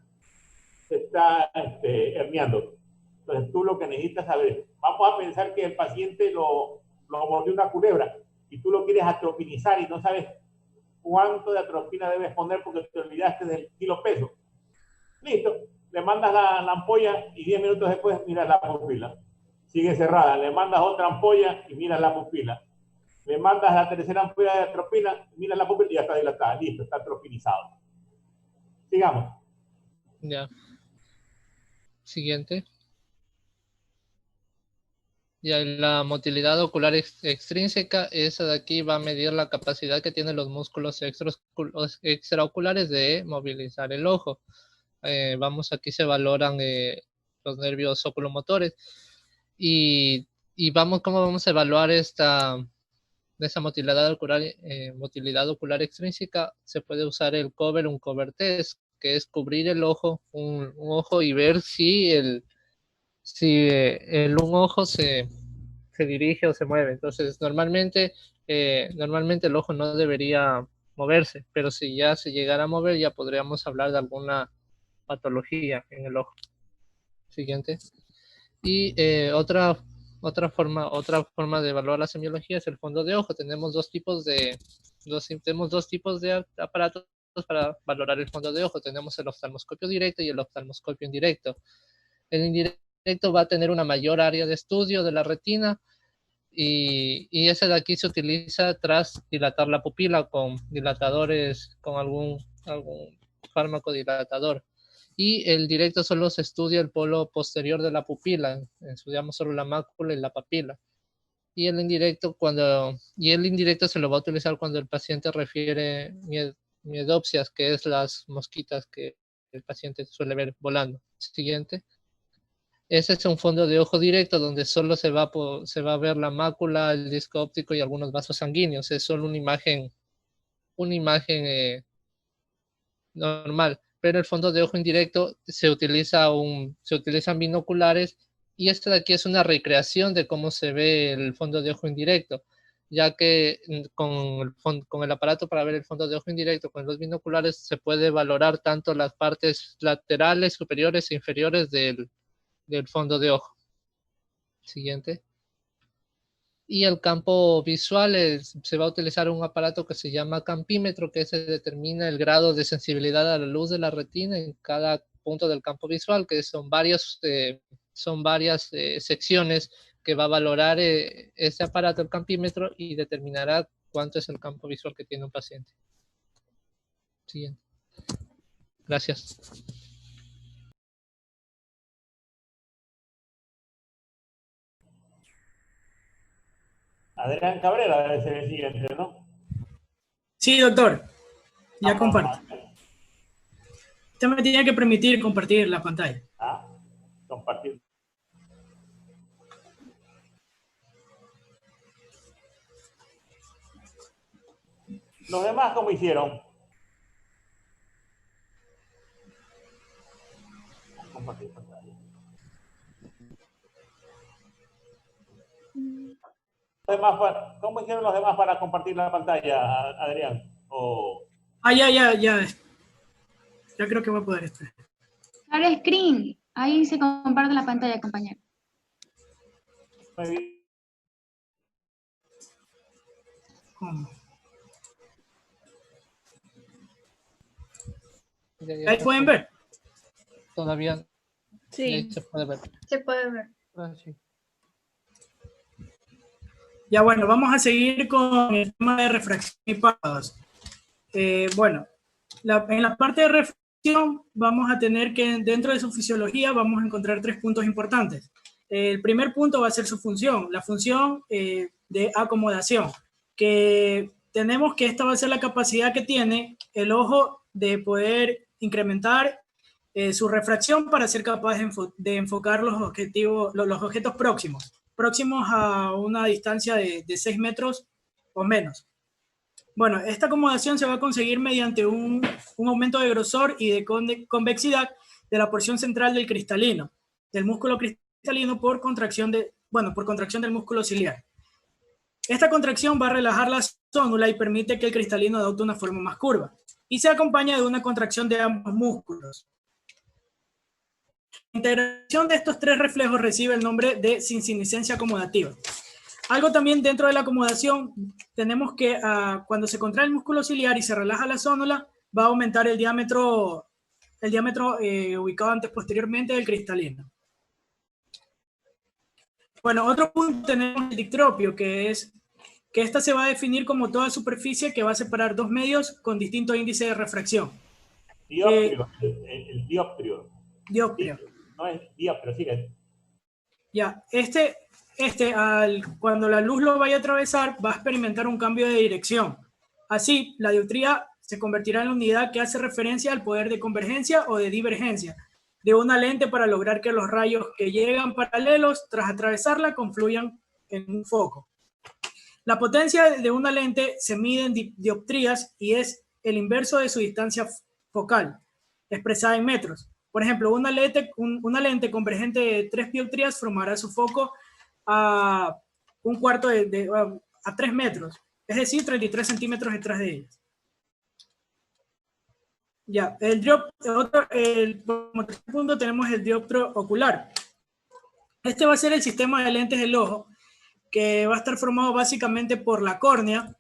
se está herniando. Entonces tú lo que necesitas saber, vamos a pensar que el paciente lo mordió una culebra y tú lo quieres atropinizar y no sabes cuánto de atropina debes poner porque te olvidaste del kilo peso. Listo, le mandas la ampolla y 10 minutos después miras la pupila. Sigue cerrada, le mandas otra ampolla y miras la pupila. Le mandas la tercera ampolla de atropina, miras la pupila y ya está dilatada. Listo, está atropinizado. Sigamos. Ya. Siguiente. Ya, la motilidad ocular extrínseca, esa de aquí va a medir la capacidad que tienen los músculos extraoculares de movilizar el ojo. Aquí se valoran los nervios oculomotores. Y ¿cómo vamos a evaluar esa motilidad ocular extrínseca? Se puede usar un cover test, que es cubrir el ojo, un ojo y ver si un ojo se dirige o se mueve. Entonces, normalmente el ojo no debería moverse, pero si ya se llegara a mover, ya podríamos hablar de alguna patología en el ojo. Siguiente. Y otra forma de evaluar la semiología es el fondo de ojo. Tenemos dos tipos de aparatos para valorar el fondo de ojo. Tenemos el oftalmoscopio directo y el oftalmoscopio indirecto. El indirecto va a tener una mayor área de estudio de la retina y ese de aquí se utiliza tras dilatar la pupila con dilatadores, con algún fármaco dilatador. Y el directo solo se estudia el polo posterior de la pupila, estudiamos solo la mácula y la papila. Y el indirecto se lo va a utilizar cuando el paciente refiere miedopsias, que es las mosquitas que el paciente suele ver volando. Siguiente. Ese es un fondo de ojo directo donde solo se va a ver la mácula, el disco óptico y algunos vasos sanguíneos. Es solo una imagen normal. Pero el fondo de ojo indirecto se utilizan binoculares y este de aquí es una recreación de cómo se ve el fondo de ojo indirecto, ya que con el aparato para ver el fondo de ojo indirecto, con los binoculares, se puede valorar tanto las partes laterales, superiores e inferiores del fondo de ojo. Siguiente. Y el campo visual se va a utilizar un aparato que se llama campímetro, que se determina el grado de sensibilidad a la luz de la retina en cada punto del campo visual, que son varias secciones que va a valorar ese aparato, el campímetro, y determinará cuánto es el campo visual que tiene un paciente. Siguiente. Gracias. Adrián Cabrera debe ser el siguiente, ¿no? Sí, doctor. Ya comparto. Usted me tiene que permitir compartir la pantalla. Compartir. Los demás, ¿cómo hicieron? Compartir pantalla. ¿Cómo hicieron los demás para compartir la pantalla, Adrián? Ya. Ya creo que voy a poder estar. Share screen. Ahí se comparte la pantalla, compañero. Muy bien. ¿Cómo? ¿Ahí pueden ver? Todavía. Sí. Se puede ver. Se puede ver. Sí. Ya, bueno, vamos a seguir con el tema de refracción y párpados. Bueno, en la parte de refracción vamos a tener que dentro de su fisiología vamos a encontrar 3 puntos importantes. El primer punto va a ser su función, la función de acomodación, que tenemos que esta va a ser la capacidad que tiene el ojo de poder incrementar su refracción para ser capaz de enfocar los objetos próximos a una distancia de 6 metros o menos. Bueno, esta acomodación se va a conseguir mediante un aumento de grosor y de convexidad de la porción central del cristalino, del músculo cristalino por contracción del músculo ciliar. Esta contracción va a relajar la zónula y permite que el cristalino adopte una forma más curva, y se acompaña de una contracción de ambos músculos. La integración de estos 3 reflejos recibe el nombre de sinciniscencia acomodativa. Algo también dentro de la acomodación, tenemos que cuando se contrae el músculo ciliar y se relaja la zónula, va a aumentar el diámetro ubicado posteriormente del cristalino. Bueno, otro punto tenemos el dictropio, que esta se va a definir como toda superficie que va a separar 2 medios con distinto índice de refracción. Dioptrio, el dioptrio. Dioptrio. No es dioptrio, sigue. Ya, cuando la luz lo vaya a atravesar, va a experimentar un cambio de dirección. Así, la dioptría se convertirá en la unidad que hace referencia al poder de convergencia o de divergencia de una lente para lograr que los rayos que llegan paralelos tras atravesarla confluyan en un foco. La potencia de una lente se mide en dioptrías y es el inverso de su distancia focal, expresada en metros. Por ejemplo, una lente convergente de 3 dioptrías formará su foco a 3 metros, es decir, 33 centímetros detrás de ellas. Ya, como tercer punto tenemos el dioptrio ocular. Este va a ser el sistema de lentes del ojo, que va a estar formado básicamente por la córnea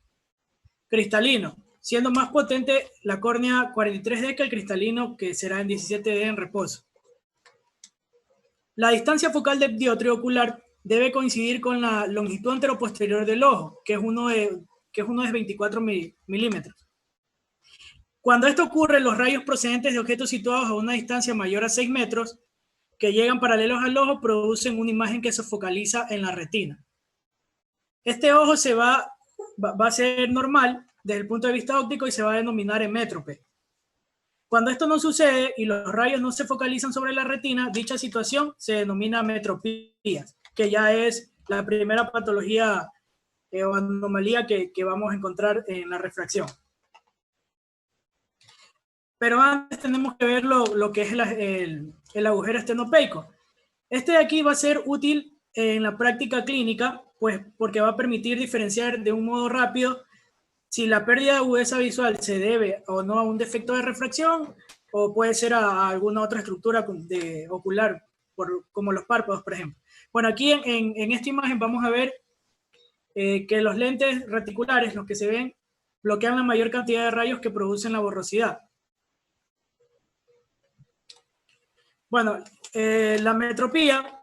cristalino, siendo más potente la córnea 43D que el cristalino, que será en 17D en reposo. La distancia focal del dioptrio ocular debe coincidir con la longitud anteroposterior del ojo, que es uno de 24 milímetros. Cuando esto ocurre, los rayos procedentes de objetos situados a una distancia mayor a 6 metros, que llegan paralelos al ojo, producen una imagen que se focaliza en la retina. Este ojo va a ser normal desde el punto de vista óptico y se va a denominar hemétrope. Cuando esto no sucede y los rayos no se focalizan sobre la retina, dicha situación se denomina metropía, que ya es la primera patología o anomalía que vamos a encontrar en la refracción. Pero antes tenemos que ver lo que es el agujero estenopeico. Este de aquí va a ser útil en la práctica clínica, pues porque va a permitir diferenciar de un modo rápido si la pérdida de agudeza visual se debe o no a un defecto de refracción, o puede ser a alguna otra estructura ocular, como los párpados, por ejemplo. Bueno, aquí en esta imagen vamos a ver que los lentes reticulares, los que se ven, bloquean la mayor cantidad de rayos que producen la borrosidad. Bueno, la metropía,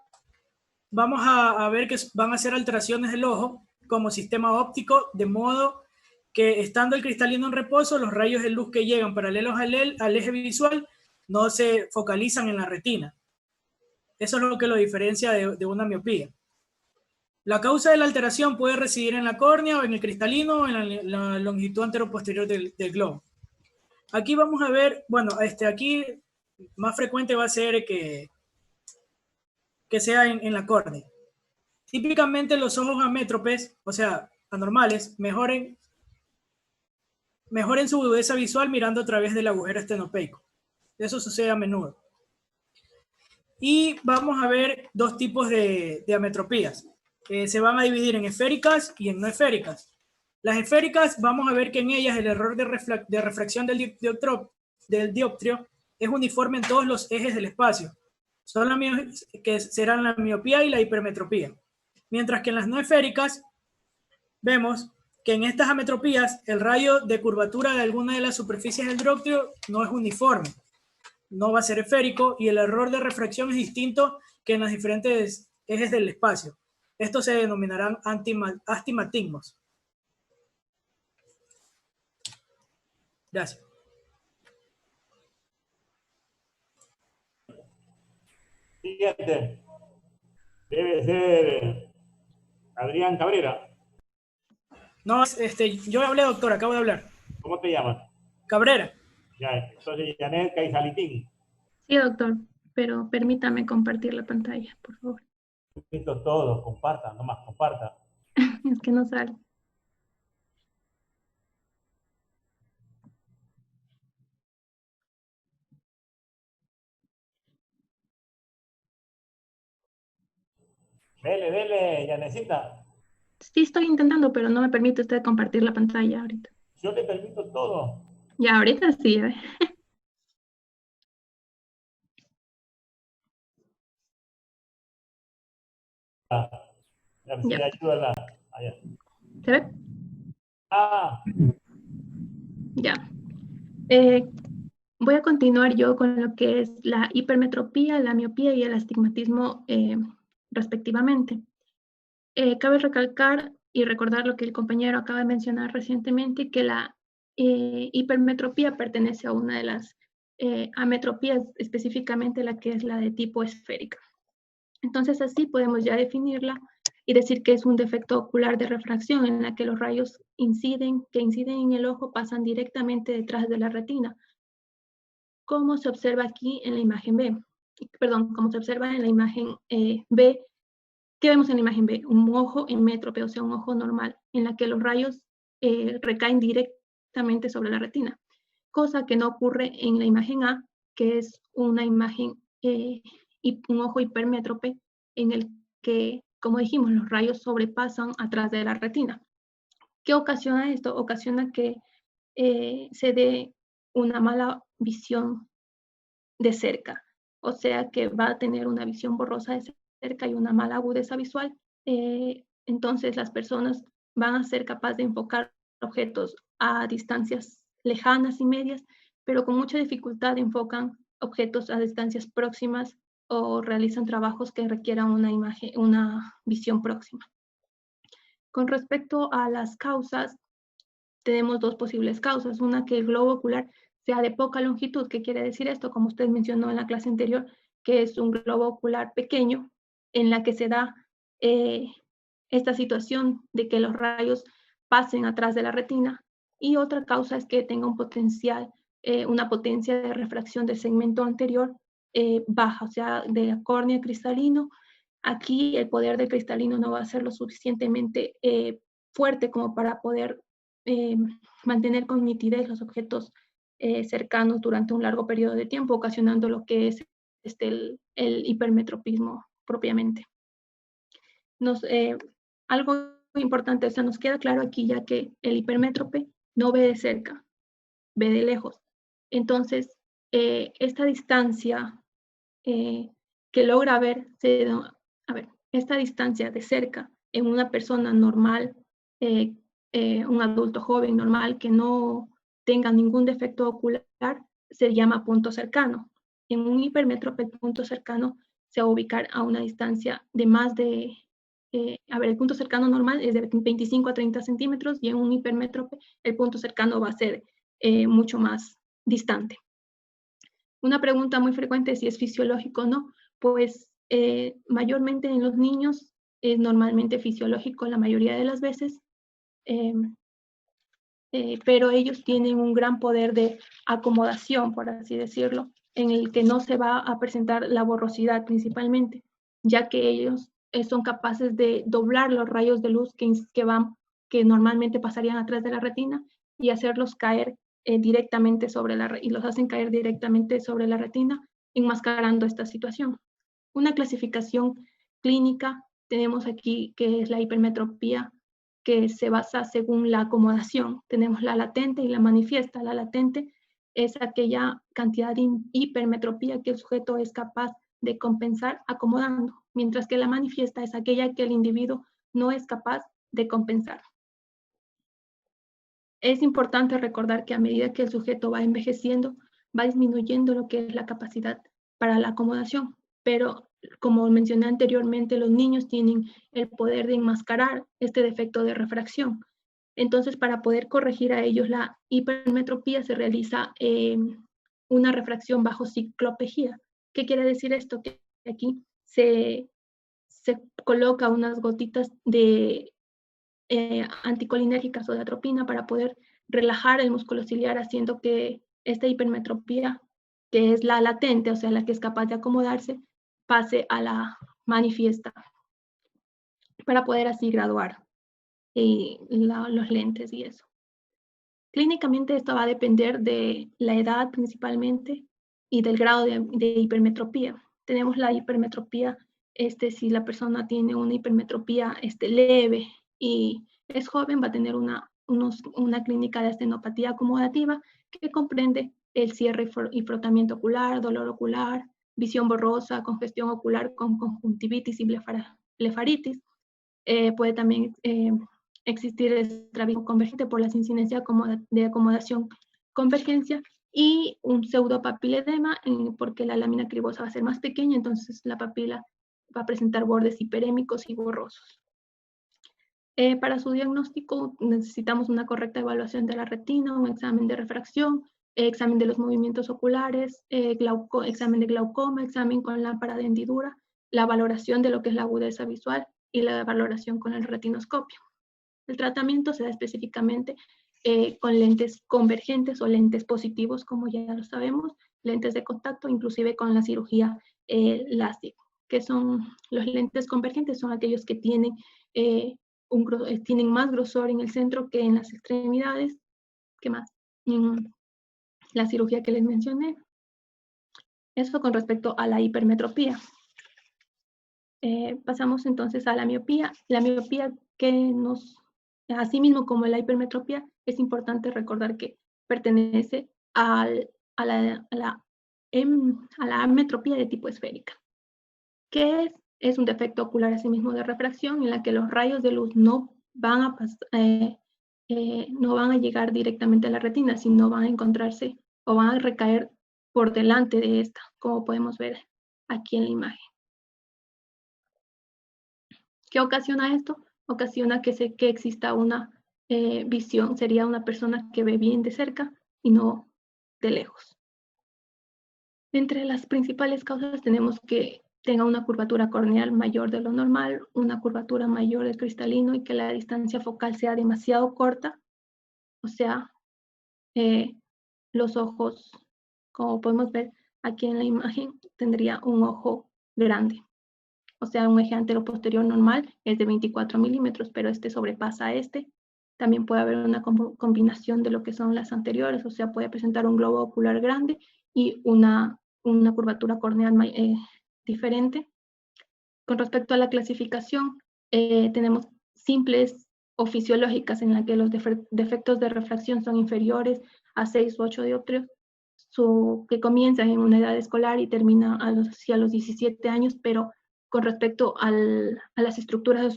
vamos a ver que van a ser alteraciones del ojo como sistema óptico, de modo que estando el cristalino en reposo, los rayos de luz que llegan paralelos al eje visual no se focalizan en la retina. Eso es lo que lo diferencia de una miopía. La causa de la alteración puede residir en la córnea o en el cristalino o en la longitud anteroposterior del globo. Aquí vamos a ver, bueno, aquí más frecuente va a ser que sea en la córnea. Típicamente los ojos amétropes, o sea, anormales, mejoren su agudeza visual mirando a través del agujero estenopeico. Eso sucede a menudo. Y vamos a ver 2 tipos de ametropías. Se van a dividir en esféricas y en no esféricas. Las esféricas, vamos a ver que en ellas el error de refracción del dioptrio es uniforme en todos los ejes del espacio. Que serán la miopía y la hipermetropía. Mientras que en las no esféricas vemos que en estas ametropías el rayo de curvatura de alguna de las superficies del dioptrio no es uniforme, no va a ser esférico, y el error de refracción es distinto que en los diferentes ejes del espacio. Estos se denominarán astigmatismos. Gracias. Siguiente. Debe ser Adrián Cabrera. No, yo hablé, doctor, acabo de hablar. ¿Cómo te llamas? Cabrera. Ya, entonces Janet Caizalitín. Sí, doctor, pero permítame compartir la pantalla, por favor. Todos, compartan, nomás compartan. Es que no sale. Dele, Janecita. Sí, estoy intentando, pero no me permite usted compartir la pantalla ahorita. Yo le permito todo. Ya, ahorita sí. Ya. Ayúdala. Allá. ¿Se ve? Ah. Ya. Voy a continuar yo con lo que es la hipermetropía, la miopía y el astigmatismo respectivamente. Cabe recalcar y recordar lo que el compañero acaba de mencionar recientemente, que la hipermetropía pertenece a una de las ametropías, específicamente la que es la de tipo esférica. Entonces así podemos ya definirla y decir que es un defecto ocular de refracción en la que los rayos que inciden en el ojo pasan directamente detrás de la retina, como se observa aquí en la imagen B. Perdón, como se observa en la imagen B. ¿Qué vemos en la imagen B? Un ojo emétrope, o sea, un ojo normal, en la que los rayos recaen directamente sobre la retina, cosa que no ocurre en la imagen A, que es una imagen y un ojo hipermétrope en el que, como dijimos, los rayos sobrepasan atrás de la retina. ¿Qué ocasiona esto? Ocasiona que se dé una mala visión de cerca, o sea que va a tener una visión borrosa de cerca y una mala agudeza visual. Entonces las personas van a ser capaces de enfocar objetos a distancias lejanas y medias, pero con mucha dificultad enfocan objetos a distancias próximas o realizan trabajos que requieran una visión próxima. Con respecto a las causas, tenemos dos posibles causas. Una, que el globo ocular sea de poca longitud. ¿Qué quiere decir esto? Como usted mencionó en la clase anterior, que es un globo ocular pequeño en la que se da esta situación de que los rayos pasen atrás de la retina. Y otra causa es que tenga un potencial, una potencia de refracción del segmento anterior baja, o sea, de la córnea cristalino. Aquí el poder del cristalino no va a ser lo suficientemente fuerte como para poder mantener con nitidez los objetos cercanos durante un largo periodo de tiempo, ocasionando lo que es el hipermetropismo propiamente. Algo importante, o sea, nos queda claro aquí ya que el hipermétrope no ve de cerca, ve de lejos. Entonces, esta distancia que logra ver, esta distancia de cerca en una persona normal, un adulto joven normal que no tenga ningún defecto ocular, se llama punto cercano. En un hipermétrope, el punto cercano se va a ubicar a una distancia de más de, el punto cercano normal es de 25 a 30 centímetros y en un hipermétrope el punto cercano va a ser mucho más distante. Una pregunta muy frecuente es si es fisiológico o no. Pues mayormente en los niños es normalmente fisiológico la mayoría de las veces, pero ellos tienen un gran poder de acomodación, por así decirlo, en el que no se va a presentar la borrosidad principalmente, ya que ellos son capaces de doblar los rayos de luz que normalmente pasarían atrás de la retina y hacerlos caer directamente sobre y los hacen caer directamente sobre la retina, enmascarando esta situación. Una clasificación clínica tenemos aquí que es la hipermetropía, que se basa según la acomodación. Tenemos la latente y la manifiesta. La latente es aquella cantidad de hipermetropía que el sujeto es capaz de compensar acomodando, mientras que la manifiesta es aquella que el individuo no es capaz de compensar. Es importante recordar que a medida que el sujeto va envejeciendo, va disminuyendo lo que es la capacidad para la acomodación, pero como mencioné anteriormente, los niños tienen el poder de enmascarar este defecto de refracción. Entonces, para poder corregir a ellos la hipermetropía se realiza una refracción bajo ciclopejía. ¿Qué quiere decir esto? Que Aquí se coloca unas gotitas de anticolinérgicas o de atropina para poder relajar el músculo ciliar, haciendo que esta hipermetropía, que es la latente, o sea, la que es capaz de acomodarse, pase a la manifiesta, para poder así graduar los lentes y eso. Clínicamente esto va a depender de la edad principalmente y del grado de hipermetropía. Tenemos la hipermetropía, si la persona tiene una hipermetropía leve y es joven, va a tener una clínica de estenopatía acomodativa que comprende el cierre y frotamiento ocular, dolor ocular, visión borrosa, congestión ocular con conjuntivitis y blefaritis. Puede también existir estrabismo convergente por la incidencia de acomodación convergencia y un pseudopapiledema porque la lámina cribosa va a ser más pequeña, entonces la papila va a presentar bordes hiperémicos y borrosos. Para su diagnóstico necesitamos una correcta evaluación de la retina, un examen de refracción, examen de los movimientos oculares, examen de glaucoma, examen con lámpara de hendidura, la valoración de lo que es la agudeza visual y la valoración con el retinoscopio. El tratamiento se da específicamente con lentes convergentes o lentes positivos, como ya lo sabemos, lentes de contacto, inclusive con la cirugía LASIK, que son los lentes convergentes, son aquellos que tienen, tienen más grosor en el centro que en las extremidades. ¿Qué más? La cirugía que les mencioné. Eso con respecto a la hipermetropía. Pasamos entonces a la miopía. La miopía asimismo como la hipermetropía, es importante recordar que pertenece a la ametropía de tipo esférica, que es un defecto ocular asimismo de refracción en la que los rayos de luz no van a llegar directamente a la retina, sino van a encontrarse o van a recaer por delante de esta, como podemos ver aquí en la imagen. ¿Qué ocasiona esto? Ocasiona que exista una visión, sería una persona que ve bien de cerca y no de lejos. Entre las principales causas tenemos que tenga una curvatura corneal mayor de lo normal, una curvatura mayor del cristalino y que la distancia focal sea demasiado corta, o sea, los ojos, como podemos ver aquí en la imagen, tendría un ojo grande. O sea, un eje antero-posterior normal es de 24 milímetros, pero sobrepasa a También puede haber una combinación de lo que son las anteriores, o sea, puede presentar un globo ocular grande y una curvatura corneal diferente. Con respecto a la clasificación, tenemos simples o fisiológicas en la que los defectos de refracción son inferiores a 6 u 8 dioptrios, que comienzan en una edad escolar y termina hacia los 17 años, pero con respecto a las estructuras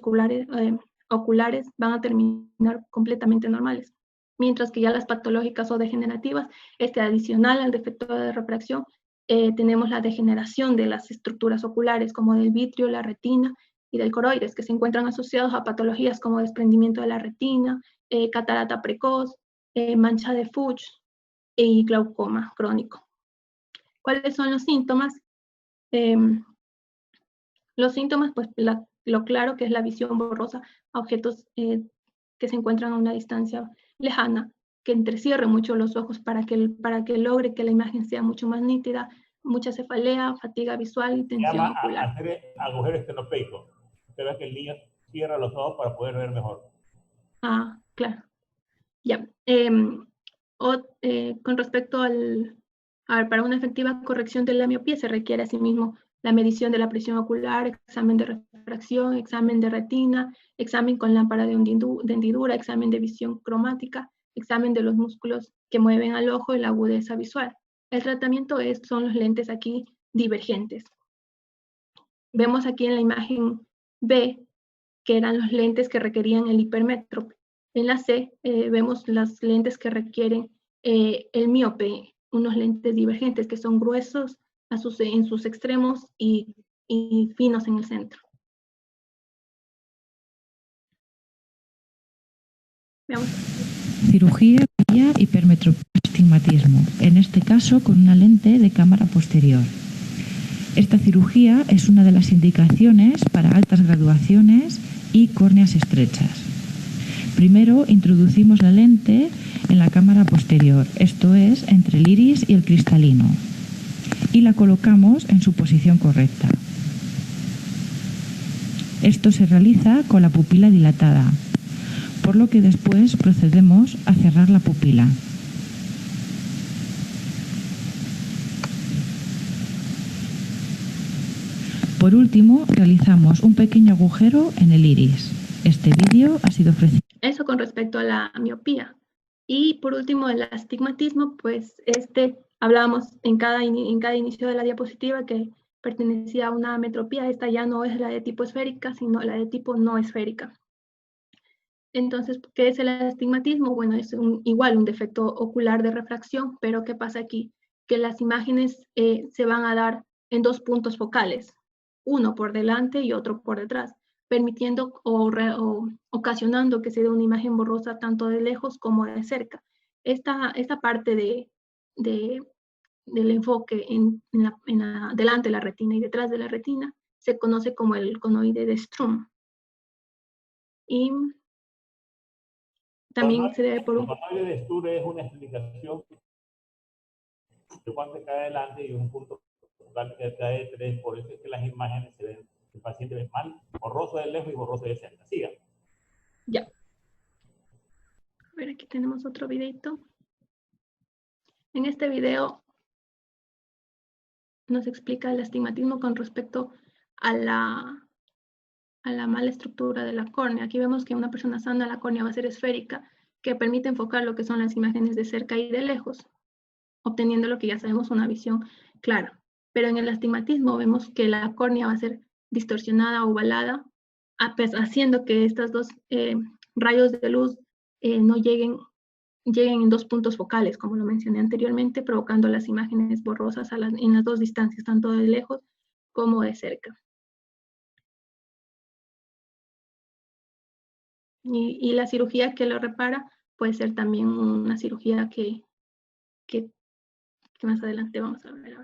oculares van a terminar completamente normales. Mientras que ya las patológicas o degenerativas, adicional al defecto de refracción, tenemos la degeneración de las estructuras oculares, como del vitrio, la retina y del coroides, que se encuentran asociados a patologías como desprendimiento de la retina, catarata precoz, mancha de Fuchs y glaucoma crónico. ¿Cuáles son los síntomas? Los síntomas, pues lo claro que es la visión borrosa a objetos que se encuentran a una distancia lejana, que entrecierre mucho los ojos para que logre que la imagen sea mucho más nítida, mucha cefalea, fatiga visual y tensión ocular. Hacer agujero estenopeico. Usted ve que el niño cierra los ojos para poder ver mejor. Ah, claro. Ya. Con respecto para una efectiva corrección de la miopía se requiere asimismo la medición de la presión ocular, examen de refracción, examen de retina, examen con lámpara de hendidura, examen de visión cromática, examen de los músculos que mueven al ojo y la agudeza visual. El tratamiento son los lentes aquí divergentes. Vemos aquí en la imagen B que eran los lentes que requerían el hipermetro. En la C vemos las lentes que requieren el miope, unos lentes divergentes que son gruesos en sus extremos y finos en el centro. Veamos. Cirugía vía hipermetropía astigmatismo, en este caso con una lente de cámara posterior. Esta cirugía es una de las indicaciones para altas graduaciones y córneas estrechas. Primero introducimos la lente en la cámara posterior, esto es, entre el iris y el cristalino, y la colocamos en su posición correcta. Esto se realiza con la pupila dilatada, por lo que después procedemos a cerrar la pupila. Por último, realizamos un pequeño agujero en el iris. Este vídeo ha sido ofrecido. Eso con respecto a la miopía. Y por último, el astigmatismo, pues hablábamos en cada inicio de la diapositiva que pertenecía a una metropía. Esta ya no es la de tipo esférica, sino la de tipo no esférica. Entonces, ¿qué es el astigmatismo? Bueno, es igual un defecto ocular de refracción, pero ¿qué pasa aquí? Que las imágenes se van a dar en dos puntos focales, uno por delante y otro por detrás, permitiendo o ocasionando que se dé una imagen borrosa tanto de lejos como de cerca. Esta parte del enfoque delante de la retina y detrás de la retina se conoce como el conoide de Strum. Y también se debe por un... El conoide de Strum es una explicación de cuando cae adelante y un punto focal que cae de 3, por eso es que las imágenes se ven, el paciente ve mal, borroso de lejos y borroso de cerca. Siga. Ya. A ver, aquí tenemos otro videito. En este video nos explica el astigmatismo con respecto a la mala estructura de la córnea. Aquí vemos que en una persona sana la córnea va a ser esférica, que permite enfocar lo que son las imágenes de cerca y de lejos, obteniendo lo que ya sabemos, una visión clara. Pero en el astigmatismo vemos que la córnea va a ser distorsionada, ovalada, haciendo que estos dos rayos de luz no lleguen en dos puntos focales, como lo mencioné anteriormente, provocando las imágenes borrosas en las dos distancias, tanto de lejos como de cerca. Y la cirugía que lo repara puede ser también una cirugía que más adelante vamos a ver.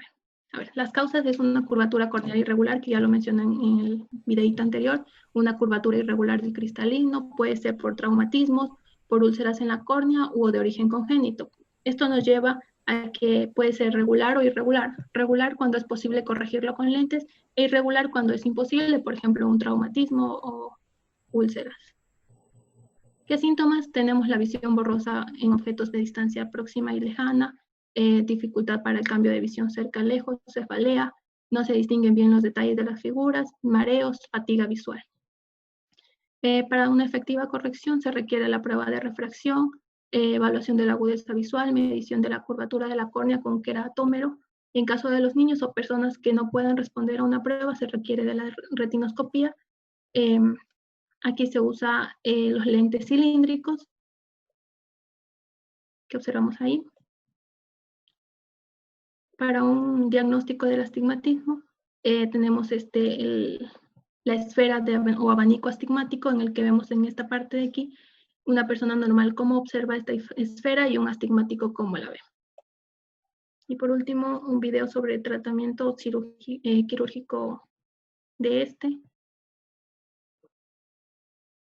A ver, las causas es una curvatura corneal irregular, que ya lo mencioné en el videito anterior, una curvatura irregular del cristalino, puede ser por traumatismos, por úlceras en la córnea o de origen congénito. Esto nos lleva a que puede ser regular o irregular. Regular cuando es posible corregirlo con lentes e irregular cuando es imposible, por ejemplo, un traumatismo o úlceras. ¿Qué síntomas? Tenemos la visión borrosa en objetos de distancia próxima y lejana, dificultad para el cambio de visión cerca-lejos, cefalea, no se distinguen bien los detalles de las figuras, mareos, fatiga visual. Para una efectiva corrección se requiere la prueba de refracción, evaluación de la agudeza visual, medición de la curvatura de la córnea con queratómero. En caso de los niños o personas que no puedan responder a una prueba, se requiere de la retinoscopía. Aquí se usa los lentes cilíndricos que observamos ahí. Para un diagnóstico del astigmatismo, tenemos la esfera o abanico astigmático, en el que vemos en esta parte de aquí una persona normal cómo observa esta esfera y un astigmático cómo la ve. Y por último, un video sobre el tratamiento quirúrgico de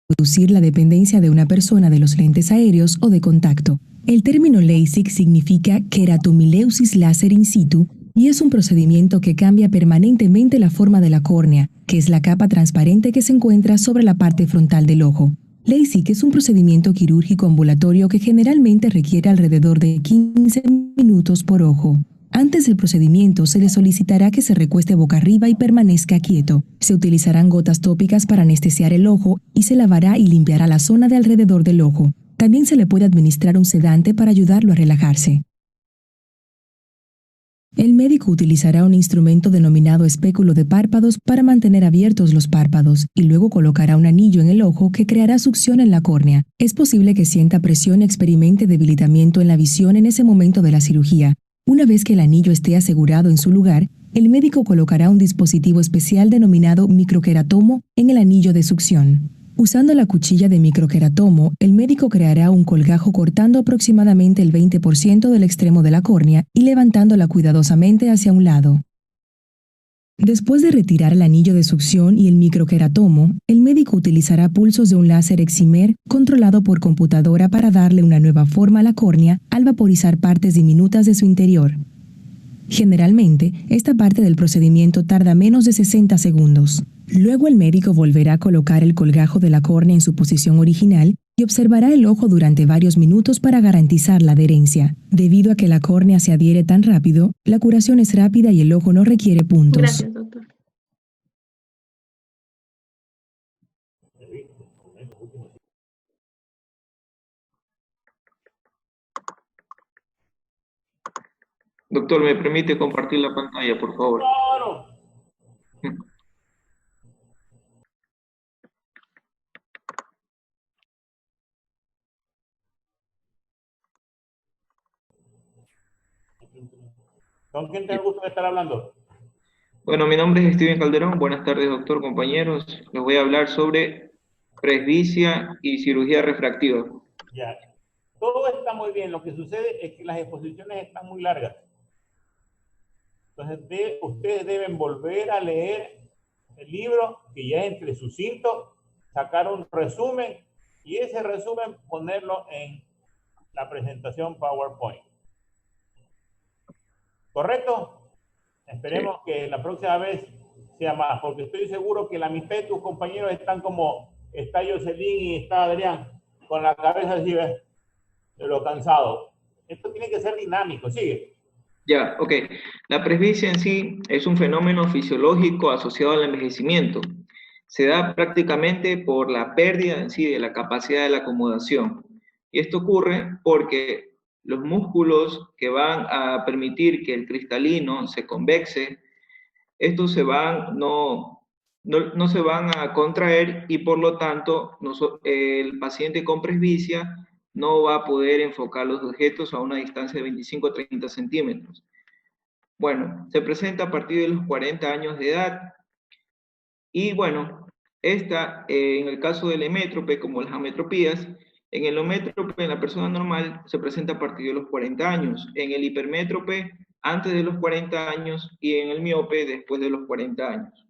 Reducir la dependencia de una persona de los lentes aéreos o de contacto. El término LASIK significa queratomileusis láser in situ y es un procedimiento que cambia permanentemente la forma de la córnea, que es la capa transparente que se encuentra sobre la parte frontal del ojo. LASIK es un procedimiento quirúrgico ambulatorio que generalmente requiere alrededor de 15 minutos por ojo. Antes del procedimiento se le solicitará que se recueste boca arriba y permanezca quieto. Se utilizarán gotas tópicas para anestesiar el ojo y se lavará y limpiará la zona de alrededor del ojo. También se le puede administrar un sedante para ayudarlo a relajarse. El médico utilizará un instrumento denominado espéculo de párpados para mantener abiertos los párpados y luego colocará un anillo en el ojo que creará succión en la córnea. Es posible que sienta presión y experimente debilitamiento en la visión en ese momento de la cirugía. Una vez que el anillo esté asegurado en su lugar, el médico colocará un dispositivo especial denominado microqueratomo en el anillo de succión. Usando la cuchilla de microqueratomo, el médico creará un colgajo cortando aproximadamente el 20% del extremo de la córnea y levantándola cuidadosamente hacia un lado. Después de retirar el anillo de succión y el microqueratomo, el médico utilizará pulsos de un láser excimer controlado por computadora para darle una nueva forma a la córnea al vaporizar partes diminutas de su interior. Generalmente, esta parte del procedimiento tarda menos de 60 segundos. Luego el médico volverá a colocar el colgajo de la córnea en su posición original y observará el ojo durante varios minutos para garantizar la adherencia. Debido a que la córnea se adhiere tan rápido, la curación es rápida y el ojo no requiere puntos. Gracias, doctor. Doctor, ¿me permite compartir la pantalla, por favor? Claro. ¿Con quién tengo el gusto de estar hablando? Bueno, mi nombre es Steven Calderón. Buenas tardes, doctor, compañeros. Les voy a hablar sobre presbicia y cirugía refractiva. Ya. Todo está muy bien. Lo que sucede es que las exposiciones están muy largas. Entonces, ustedes deben volver a leer el libro, que ya es entre sucinto, sacar un resumen y ese resumen ponerlo en la presentación PowerPoint. ¿Correcto? Esperemos que la próxima vez sea más, porque estoy seguro que la mitad de tus compañeros están como está Jocelyn y está Adrián, con la cabeza así, ¿ves? De lo cansado. Esto tiene que ser dinámico, sigue. Ya, ok. La presbicia en sí es un fenómeno fisiológico asociado al envejecimiento. Se da prácticamente por la pérdida en sí de la capacidad de la acomodación. Y esto ocurre porque los músculos que van a permitir que el cristalino se convexe, estos no se van a contraer y por lo tanto el paciente con presbicia no va a poder enfocar los objetos a una distancia de 25 a 30 centímetros. Bueno, se presenta a partir de los 40 años de edad y bueno, en el caso del hemétrope, como las ametropías, en el hométrope, en la persona normal, se presenta a partir de los 40 años, en el hipermétrope, antes de los 40 años y en el miope, después de los 40 años.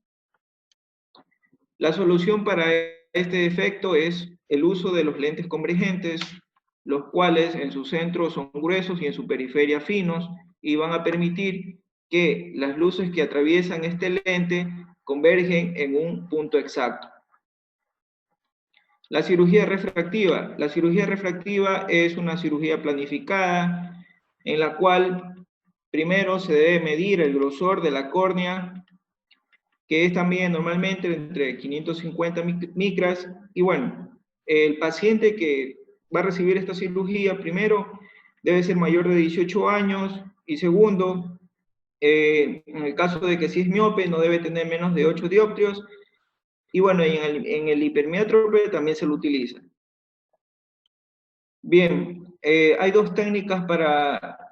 La solución para este defecto es el uso de los lentes convergentes, los cuales en su centro son gruesos y en su periferia finos, y van a permitir que las luces que atraviesan este lente convergen en un punto exacto. La cirugía refractiva. La cirugía refractiva es una cirugía planificada en la cual primero se debe medir el grosor de la córnea, que es también normalmente entre 550 micras, y bueno, el paciente que va a recibir esta cirugía, primero, debe ser mayor de 18 años, y segundo, en el caso de que si es miope, no debe tener menos de 8 dioptrios, y bueno, en el hipermétrope también se lo utiliza. Bien, hay dos técnicas para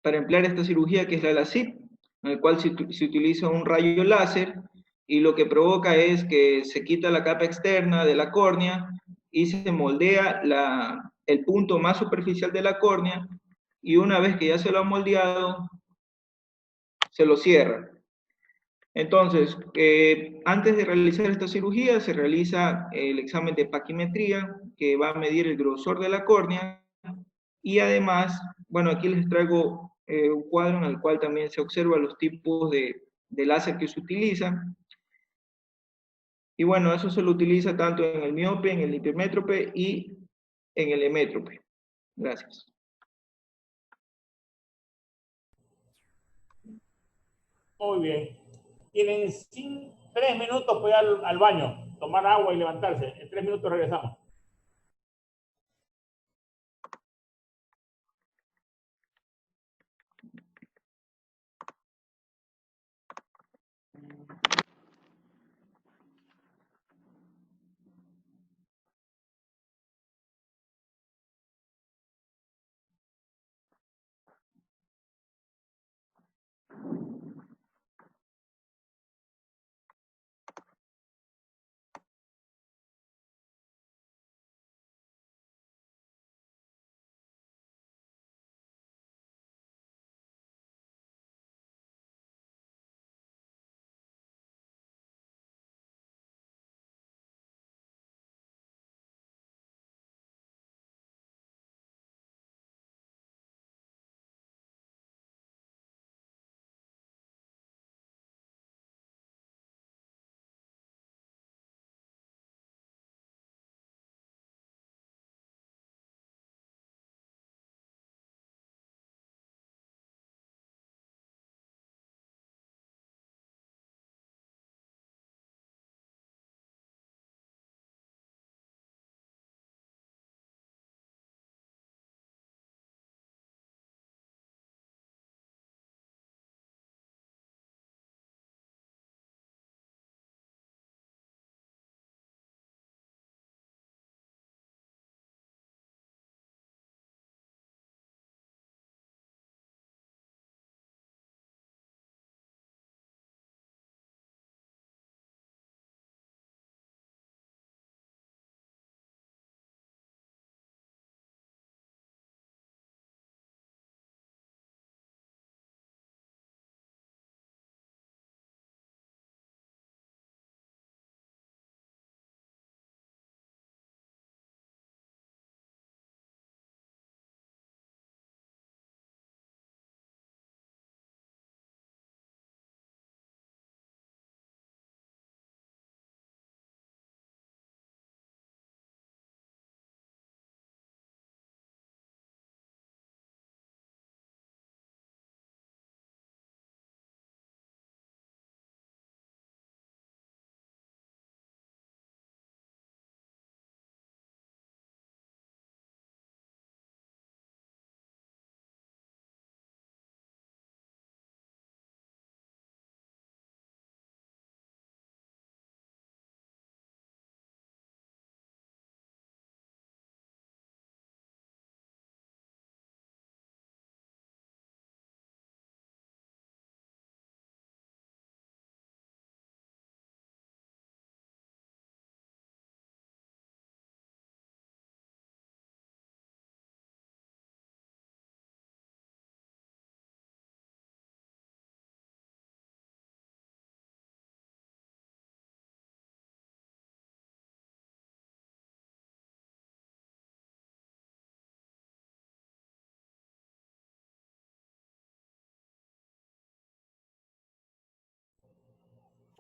emplear esta cirugía, que es la LASIK, en el cual se utiliza un rayo láser y lo que provoca es que se quita la capa externa de la córnea y se moldea el punto más superficial de la córnea, y una vez que ya se lo ha moldeado, se lo cierra. Entonces, antes de realizar esta cirugía, se realiza el examen de paquimetría, que va a medir el grosor de la córnea, y además, bueno, aquí les traigo un cuadro en el cual también se observan los tipos de láser que se utilizan. Y bueno, eso se lo utiliza tanto en el miope, en el hipermétrope y en el hemétrope. Gracias. Muy bien. Tienen 3 minutos para ir al baño, tomar agua y levantarse. En 3 minutos regresamos.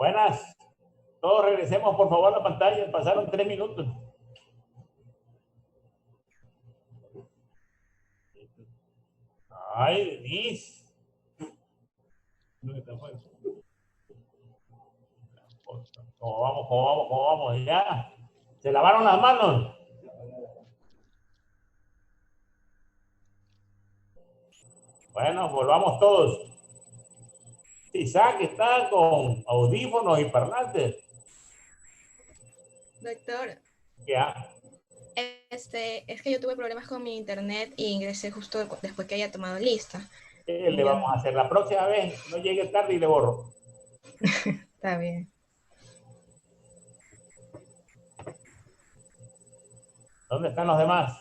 Buenas. Todos regresemos, por favor, a la pantalla. Pasaron 3 minutos. Ay, Denise. ¿Cómo vamos? Ya. ¿Se lavaron las manos? Bueno, volvamos todos. Isaac está con audífonos y parlantes. Doctor, Ya. es que yo tuve problemas con mi internet y ingresé justo después que haya tomado lista. ¿Qué le vamos a hacer? La próxima vez no llegue tarde y le borro. Está bien. ¿Dónde están los demás?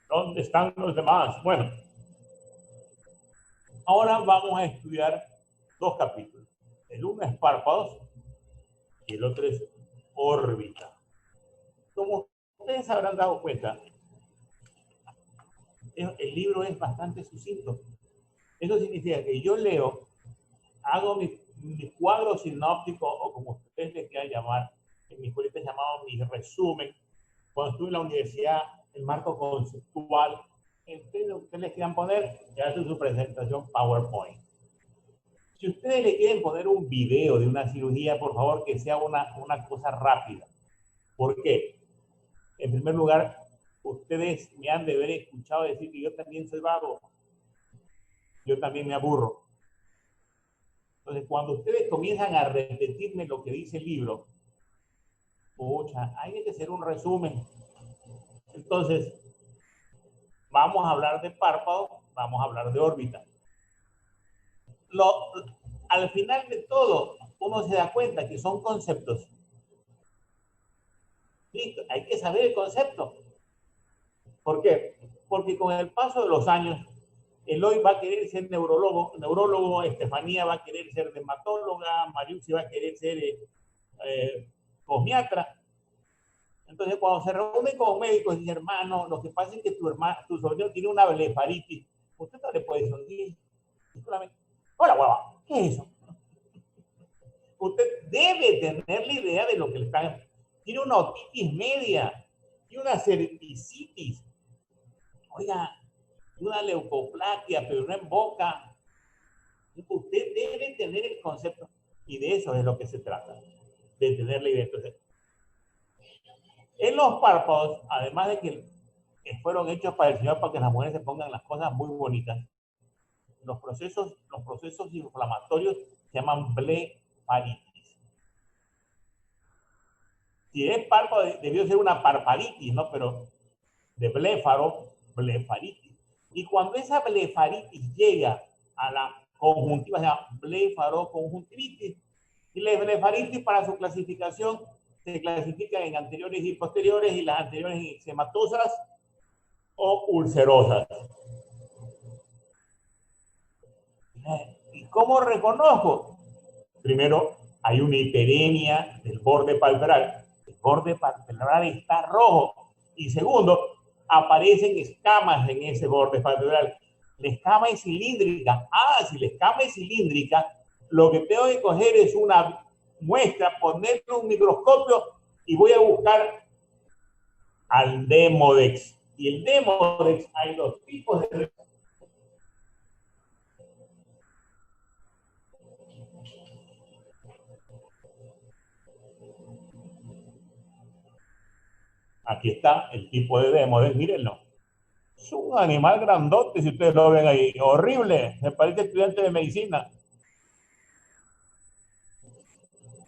¿Dónde están los demás? Bueno, ahora vamos a estudiar 2 capítulos. El uno es párpados y el otro es órbita. Como ustedes habrán dado cuenta, el libro es bastante sucinto. Eso significa que yo leo, hago mi cuadro sinóptico, o como ustedes le quieran llamar, en mi escuela se llamaba mi resumen. Cuando estuve en la universidad, el marco conceptual, ustedes le quieran poner, ya hace su presentación PowerPoint. Si ustedes le quieren poner un video de una cirugía, por favor, que sea una cosa rápida. ¿Por qué? En primer lugar, ustedes me han de haber escuchado decir que yo también soy vago. Yo también me aburro. Entonces, cuando ustedes comienzan a repetirme lo que dice el libro, pucha, hay que hacer un resumen. Entonces, vamos a hablar de párpado, vamos a hablar de órbita. Al final de todo, uno se da cuenta que son conceptos. Listo, hay que saber el concepto. ¿Por qué? Porque con el paso de los años, Eloy va a querer ser neurólogo, Estefanía va a querer ser dermatóloga, Mariusi va a querer ser cosmiatra. Entonces, cuando se reúnen con médicos, dicen, hermano, lo que pasa es que tu sobrino tiene una blefaritis. Usted no le puede sonreír. Hola, guava, ¿qué es eso? Usted debe tener la idea de lo que le está... Tiene una otitis media, tiene una cervicitis. Oiga, una leucoplaquia, pero no en boca. Usted debe tener el concepto. Y de eso es lo que se trata, de tener la idea. Entonces, en los párpados, además de que fueron hechos para el Señor para que las mujeres se pongan las cosas muy bonitas, los procesos inflamatorios se llaman blefaritis. Si es párpado, debió ser una parpaditis, ¿no? Pero de bléfaro, blefaritis. Y cuando esa blefaritis llega a la conjuntiva, se llama blefaroconjuntivitis. Y la blefaritis, para su clasificación, se clasifican en anteriores y posteriores, y las anteriores en eczematosas o ulcerosas. ¿Y cómo reconozco? Primero, hay una hiperemia del borde palpebral. El borde palpebral está rojo. Y segundo, aparecen escamas en ese borde palpebral. La escama es cilíndrica. Si la escama es cilíndrica, lo que tengo que coger es una muestra, ponerle un microscopio y voy a buscar al Demodex. Y el Demodex, hay 2 tipos de... Aquí está el tipo de Demodex, mírenlo. Es un animal grandote, si ustedes lo ven ahí. Horrible, me parece estudiante de medicina.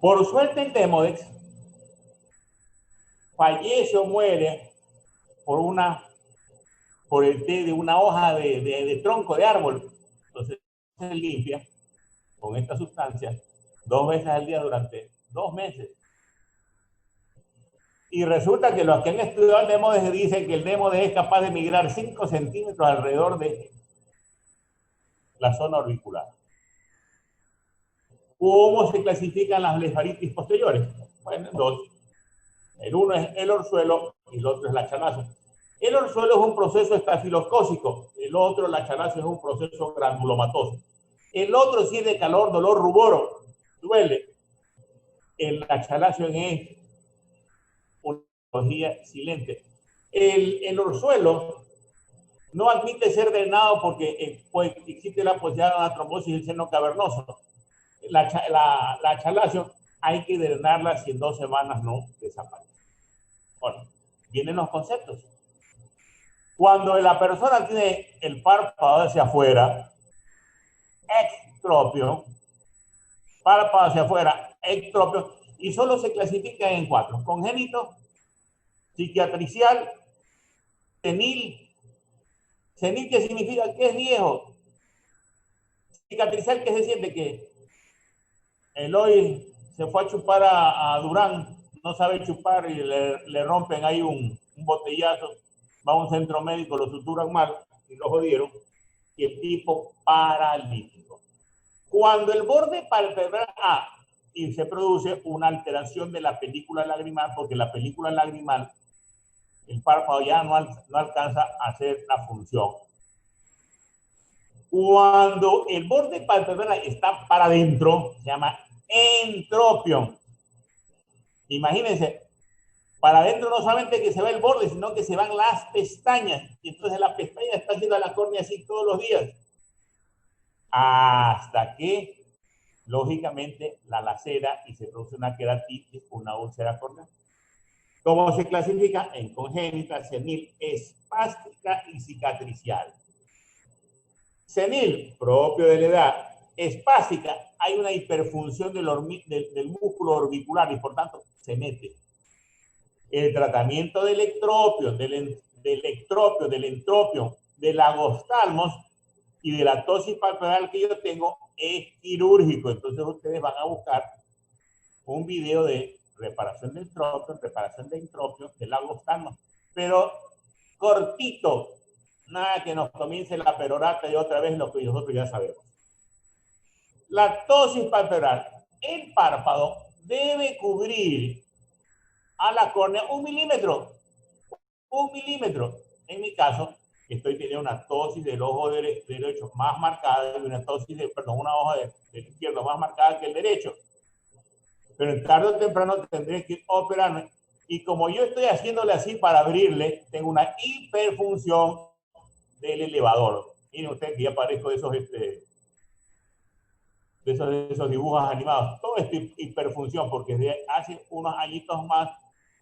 Por suerte el Demodex fallece o muere por el té de una hoja de tronco de árbol. Entonces se limpia con esta sustancia 2 veces al día durante 2 meses. Y resulta que los que han estudiado el Demodex dicen que el Demodex es capaz de migrar 5 centímetros alrededor de la zona orbicular. ¿Cómo se clasifican las blefaritis posteriores? Bueno, 2. El uno es el orzuelo y el otro es la chalazo. El orzuelo es un proceso estafilocócico, el otro, la chalazo, es un proceso granulomatoso. El otro sí es de calor, dolor, rubor, duele. La chalazo es una patología silente. El orzuelo no admite ser drenado porque pues, existe la posibilidad de una trombosis del seno cavernoso. La chalazo hay que drenarla si en 2 semanas no desaparece. Bueno, vienen los conceptos. Cuando la persona tiene el párpado hacia afuera, ectropio, párpado hacia afuera, ectropio, y solo se clasifica en 4: congénito, cicatricial, senil. Senil, ¿qué significa? Que es viejo. Cicatricial, que se siente que Eloy se fue a chupar a Durán, no sabe chupar y le rompen ahí un botellazo, va a un centro médico, lo suturan mal y lo jodieron, y el tipo paralítico. Cuando el borde palpebral y se produce una alteración de la película lagrimal, porque la película lagrimal, el párpado ya no alcanza a hacer la función. Cuando el borde palpebral está para adentro, se llama entropión. Imagínense, para adentro no solamente que se va el borde, sino que se van las pestañas. Y entonces la pestaña está haciendo a la córnea así todos los días. Hasta que, lógicamente, la lacera y se produce una queratitis, una úlcera corneal. ¿Cómo se clasifica? En congénita, senil, espástica y cicatricial. Senil, propio de la edad. Espástica, hay una hiperfunción del músculo orbicular y por tanto se mete. El tratamiento del ectropio, del entropio, del agostalmos y de la tosis palpebral que yo tengo es quirúrgico. Entonces ustedes van a buscar un video de reparación del entropio, reparación de entropio, del agostalmos, pero cortito, nada que nos comience la perorata y otra vez lo que nosotros ya sabemos. La tosis palpebral, el párpado debe cubrir a la córnea 1 milímetro. 1 milímetro. En mi caso, estoy teniendo una tosis del ojo derecho más marcada y una tosis una hoja del izquierdo más marcada que el derecho. Pero en tarde o temprano tendré que operarme. Y como yo estoy haciéndole así para abrirle, tengo una hiperfunción del elevador. Miren ustedes que ya parezco de esos dibujos animados. Todo es hiperfunción, porque desde hace unos añitos más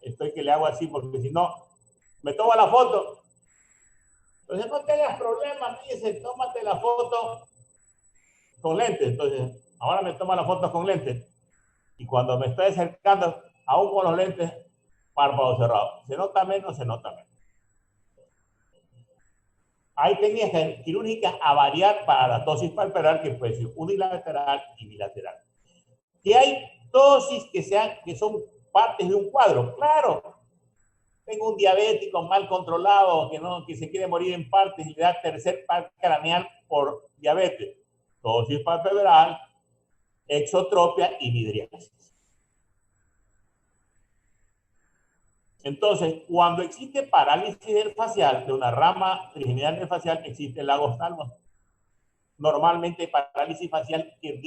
estoy que le hago así, porque si no, me toma la foto. Entonces no tengas problemas, dice, tómate la foto con lentes. Entonces, ahora me toma la foto con lentes. Y cuando me estoy acercando, aún con los lentes, párpado cerrado. ¿Se nota menos? Se nota menos. Hay técnicas quirúrgicas a variar para la tosis palpebral, que puede ser unilateral y bilateral. Que hay tosis que son partes de un cuadro. Claro, tengo un diabético mal controlado que se quiere morir en partes y le da tercer par craneal por diabetes. Tosis palpebral, exotropia y midriasis. Entonces, cuando existe parálisis del facial, de una rama trigeminal del facial, existe el agostalmos. Normalmente parálisis facial que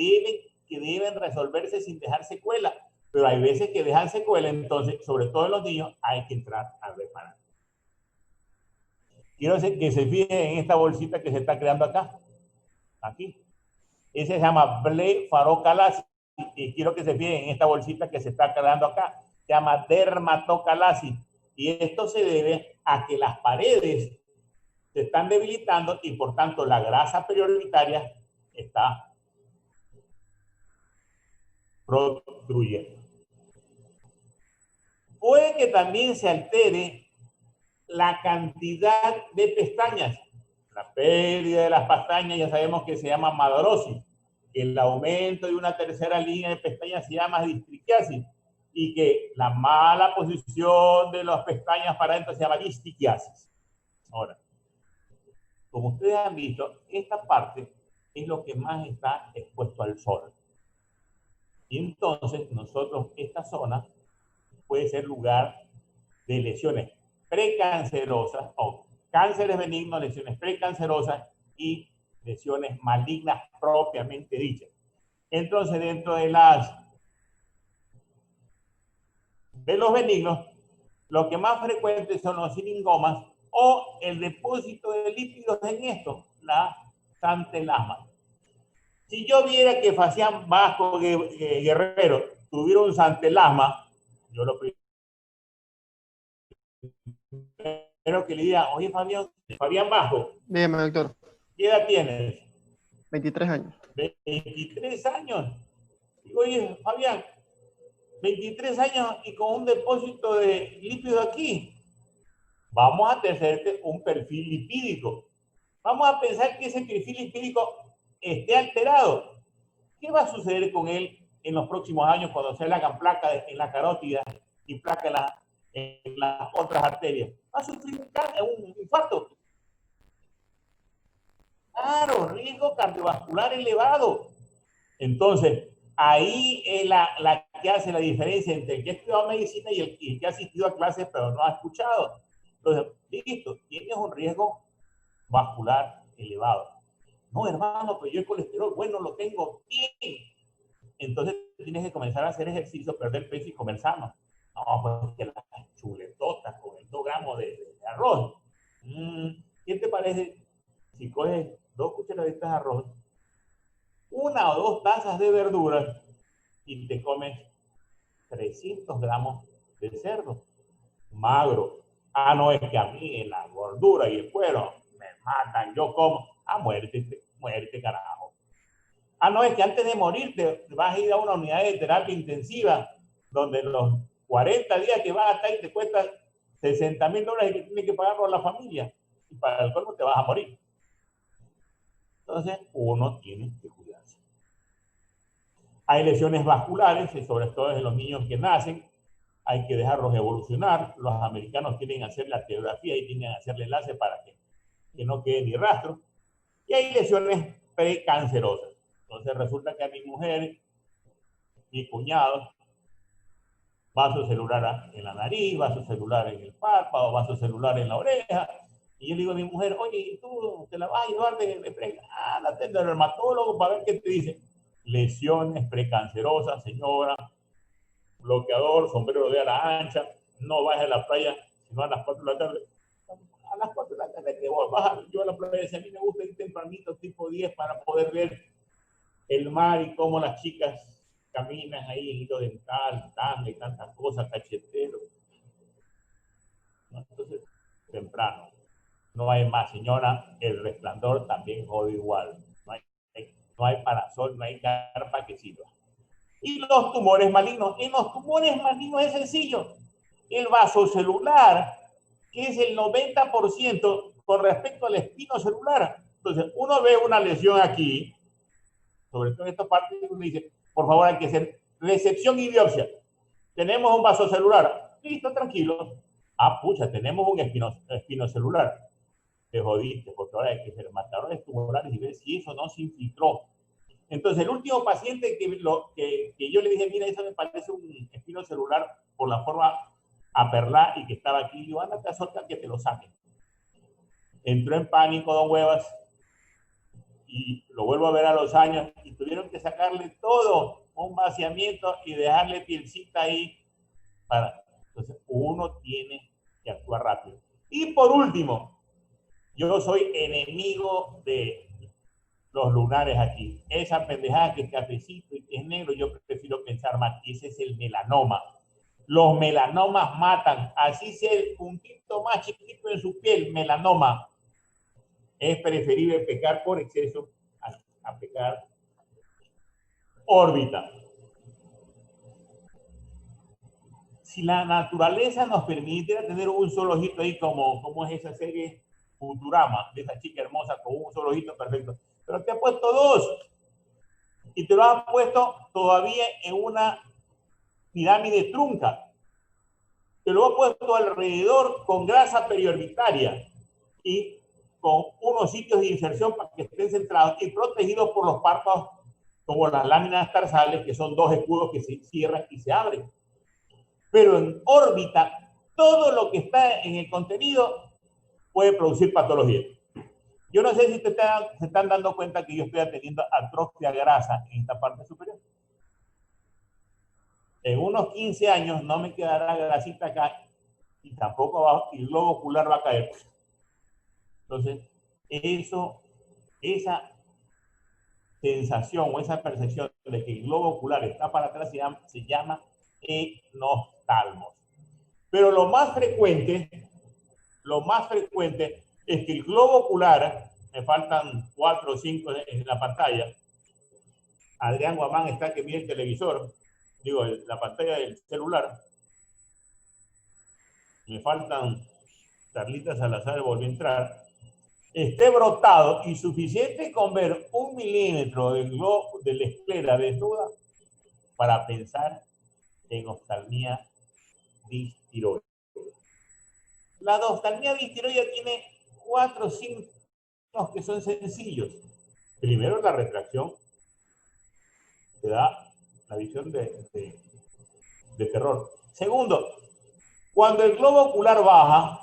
deben resolverse sin dejar secuela, pero hay veces que dejan secuela, entonces, sobre todo en los niños, hay que entrar a reparar. Quiero que se fijen en esta bolsita que se está creando acá. Aquí. Ese se llama blefarocalasis. Y quiero que se fijen en esta bolsita que se está creando acá. Se llama dermatocalasis. Y esto se debe a que las paredes se están debilitando y por tanto la grasa periorbitaria está protruye. Puede que también se altere la cantidad de pestañas. La pérdida de las pestañas ya sabemos que se llama madrosis. El aumento de una tercera línea de pestañas se llama distriquiasis. Y que la mala posición de las pestañas para adentro se llama distiquiasis. Ahora, como ustedes han visto, esta parte es lo que más está expuesto al sol. Y entonces nosotros, esta zona puede ser lugar de lesiones precancerosas o cánceres benignos, lesiones precancerosas y lesiones malignas propiamente dichas. Entonces, dentro de los benignos, lo que más frecuente son los siringomas o el depósito de lípidos en esto, la santelasma. Si yo viera que Fabián Vasco Guerrero tuviera un santelasma, yo lo primero que le diga, oye Fabián Vasco. Dígame, doctor. ¿Qué edad tienes? 23 años. 23 años. Digo, oye, Fabián, 23 años y con un depósito de lípido aquí. Vamos a hacerte un perfil lipídico. Vamos a pensar que ese perfil lipídico esté alterado. ¿Qué va a suceder con él en los próximos años cuando se le hagan placas en la carótida y placas en las otras arterias? Va a sufrir un infarto. Claro, riesgo cardiovascular elevado. Entonces, ahí es la que hace la diferencia entre el que ha estudiado medicina y el que ha asistido a clases pero no ha escuchado. Entonces, listo, tienes un riesgo vascular elevado. No, hermano, pero yo el colesterol, bueno, lo tengo bien. Entonces, tienes que comenzar a hacer ejercicio, perder peso y comer sano. No, pues que las chuletotas con el 2 gramos de arroz. ¿Qué te parece si coges 2 cucharaditas de arroz, 1 o 2 tazas de verduras y te comes 300 gramos de cerdo magro? Ah, no, es que a mí en la gordura y el cuero me matan, yo como. Ah, muerte, carajo. Ah, no, es que antes de morir te vas a ir a una unidad de terapia intensiva donde los 40 días que vas a estar y te cuesta $60,000 y que tienes que pagarlo a la familia. Y para el cuerpo te vas a morir. Entonces, uno tiene que cuidarse. Hay lesiones vasculares, sobre todo en los niños que nacen. Hay que dejarlos evolucionar. Los americanos quieren hacer la radiografía y tienen que hacer el enlace para que no quede ni rastro. Y hay lesiones precancerosas. Entonces resulta que a mi mujer, mi cuñado, vaso celular en la nariz, vaso celular en el párpado, vaso celular en la oreja. Y yo le digo a mi mujer, oye, ¿tú te la vas a llevar de pre? Ándate al dermatólogo para ver qué te dice. Lesiones precancerosas, señora. Bloqueador, sombrero de ala ancha. No vayas a la playa, sino a las 4 de la tarde. A las 4 de la tarde que vos bajas, yo a la playa, a mí me gusta ir tempranito, tipo 10, para poder ver el mar y cómo las chicas caminan ahí en hilo dental, tanga y tantas cosas, cachetero. Entonces, temprano. No hay más, señora, el resplandor también jode igual. No hay parasol, no hay carpa que sirva. Y los tumores malignos. En los tumores malignos es sencillo. El vasocelular, que es el 90% con respecto al espinocelular. Entonces, uno ve una lesión aquí, sobre todo en esta parte, uno dice, por favor, hay que hacer resección y biopsia. Tenemos un vasocelular. Listo, tranquilo. Ah, pucha, tenemos un espinocelular. Te jodiste, porque ahora hay que hacer marcadores tumorales y ver si eso no se infiltró. Entonces, el último paciente que yo le dije, mira, eso me parece un espinocelular por la forma aperlada y que estaba aquí, yo, ándate a soltar que te lo saquen. Entró en pánico, don Huevas, y lo vuelvo a ver a los años, y tuvieron que sacarle todo, un vaciamiento y dejarle pielcita ahí. Entonces, uno tiene que actuar rápido. Y por último, yo soy enemigo de los lunares aquí. Esa pendejada que es cafecito y que es negro, yo prefiero pensar más que ese es el melanoma. Los melanomas matan, así sea el puntito más chiquito en su piel, melanoma. Es preferible pecar por exceso a pecar órbita. Si la naturaleza nos permitiera tener un solo ojito ahí, como es esa serie Futurama, de esa chica hermosa con un solo ojito perfecto, pero te ha puesto 2 y te lo ha puesto todavía en una pirámide trunca. Te lo ha puesto alrededor con grasa periorbitaria y con unos sitios de inserción para que estén centrados y protegidos por los párpados como las láminas tarsales, que son 2 escudos que se cierran y se abren. Pero en órbita todo lo que está en el contenido puede producir patología. Yo no sé si se están dando cuenta que yo estoy atendiendo atrofia grasa en esta parte superior. En unos 15 años no me quedará grasita acá y tampoco abajo, y el globo ocular va a caer. Entonces, esa sensación o esa percepción de que el globo ocular está para atrás se llama enoftalmos. Pero lo más frecuente es que el globo ocular, me faltan 4 o 5 en la pantalla. Adrián Guamán está que mira el televisor, digo, la pantalla del celular. Me faltan, Carlita Salazar volvió a entrar. Esté brotado y suficiente con ver 1 milímetro del globo de la esclera desnuda para pensar en oftalmía distiroide. La oftalmía distiroide tiene 4 signos que son sencillos. Primero, la retracción te da la visión de terror. Segundo, cuando el globo ocular baja,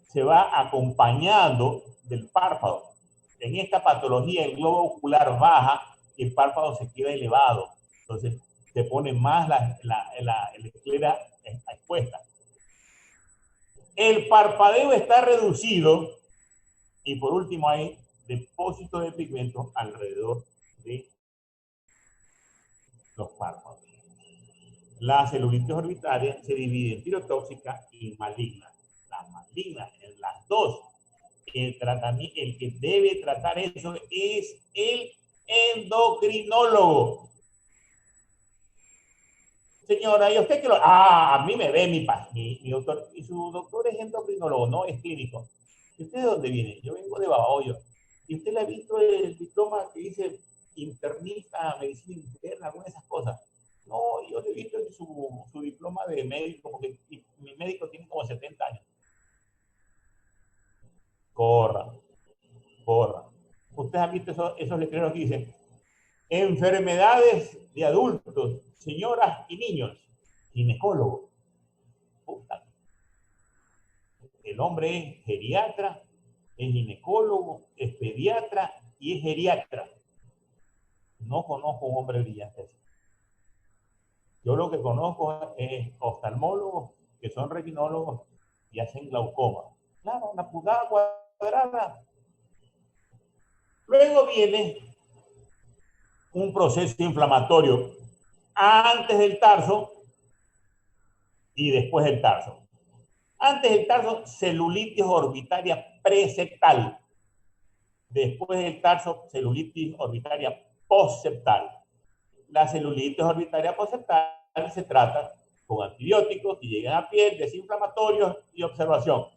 se va acompañando del párpado. En esta patología, el globo ocular baja y el párpado se queda elevado. Entonces, se pone más la esclera expuesta. El parpadeo está reducido y por último hay depósitos de pigmento alrededor de los párpados. La celulitis orbitaria se divide en tirotóxica y maligna. La maligna, en las dos, el que debe tratar eso es el endocrinólogo. Señora, ¿y usted qué lo...? A mí me ve mi doctor. Y su doctor es endocrinólogo, no es clínico. ¿Y usted de dónde viene? Yo vengo de Babahoyo. ¿Y usted le ha visto el diploma que dice internista, medicina interna, alguna de esas cosas? No, yo le he visto su diploma de médico, porque mi médico tiene como 70 años. Corra. Ustedes han visto esos letreros que dicen enfermedades de adultos, señoras y niños, ginecólogo. Puta. El hombre es geriatra, es ginecólogo, es pediatra y es geriatra. No conozco un hombre brillante así. Yo lo que conozco es oftalmólogos que son retinólogos y hacen glaucoma. Claro, una pulgada cuadrada. Luego viene un proceso inflamatorio antes del tarso y después del tarso. Antes del tarso, celulitis orbitaria preseptal. Después del tarso, celulitis orbitaria postseptal. La celulitis orbitaria postseptal se trata con antibióticos que llegan a piel, desinflamatorios y observación.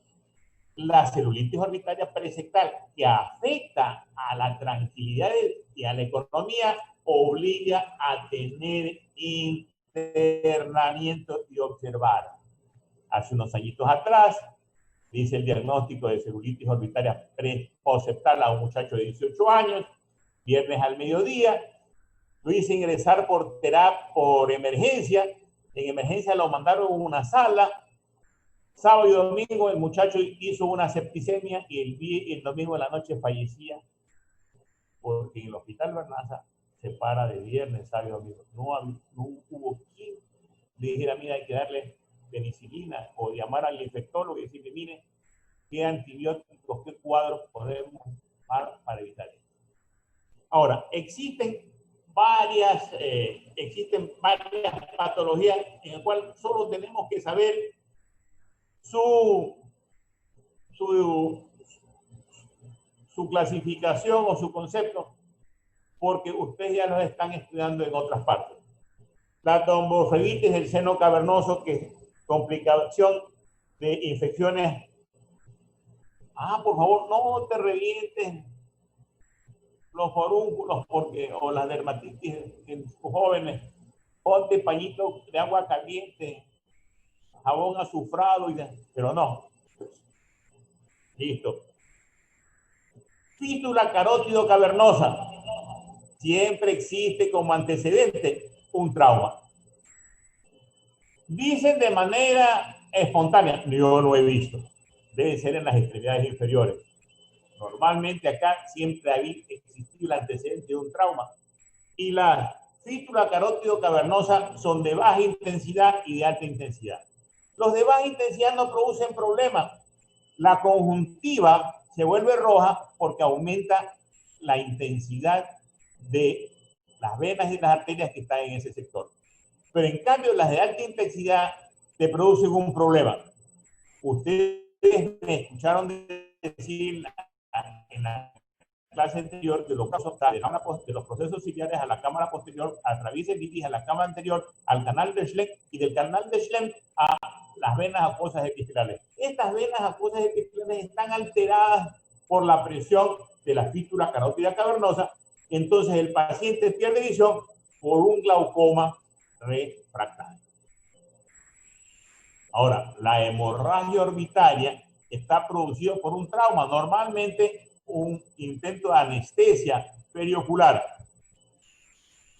La celulitis orbitaria preseptal, que afecta a la tranquilidad y a la economía, obliga a tener internamiento y observar. Hace unos añitos atrás, dice el diagnóstico de celulitis orbitaria postseptal a un muchacho de 18 años, viernes al mediodía, lo hice ingresar por emergencia. En emergencia lo mandaron a una sala. Sábado y domingo el muchacho hizo una septicemia y el domingo de la noche fallecía porque en el hospital Bernaza se para de viernes, sábado y domingo. No hubo quien le dijera, mira, hay que darle penicilina o llamar al infectólogo y decirle, mire, qué antibióticos, qué cuadros podemos tomar para evitar esto. Ahora, existen varias patologías en las cuales solo tenemos que saber su clasificación o su concepto, porque ustedes ya los están estudiando en otras partes. La tromboflebitis del seno cavernoso, que es complicación de infecciones. Por favor, no te revientes los forúnculos o la dermatitis en sus jóvenes. Ponte pañito de agua caliente, jabón azufrado, pero no. Listo. Fístula carótido cavernosa. Siempre existe como antecedente un trauma. Dicen de manera espontánea, yo no he visto. Debe ser en las extremidades inferiores. Normalmente acá siempre ha existido el antecedente de un trauma. Y la fístula carótido cavernosa son de baja intensidad y de alta intensidad. Los de baja intensidad no producen problemas. La conjuntiva se vuelve roja porque aumenta la intensidad de las venas y las arterias que están en ese sector. Pero en cambio las de alta intensidad te producen un problema. Ustedes me escucharon decir en la clase anterior que los casos de los procesos ciliares a la cámara posterior atraviesan y a la cámara anterior al canal de Schlemm y del canal de Schlemm a las venas acuosas epistelares. Estas venas acuosas epistelares están alteradas por la presión de la fístula carótida cavernosa, entonces el paciente pierde visión por un glaucoma refractario. Ahora, la hemorragia orbitaria está producida por un trauma, normalmente un intento de anestesia periocular.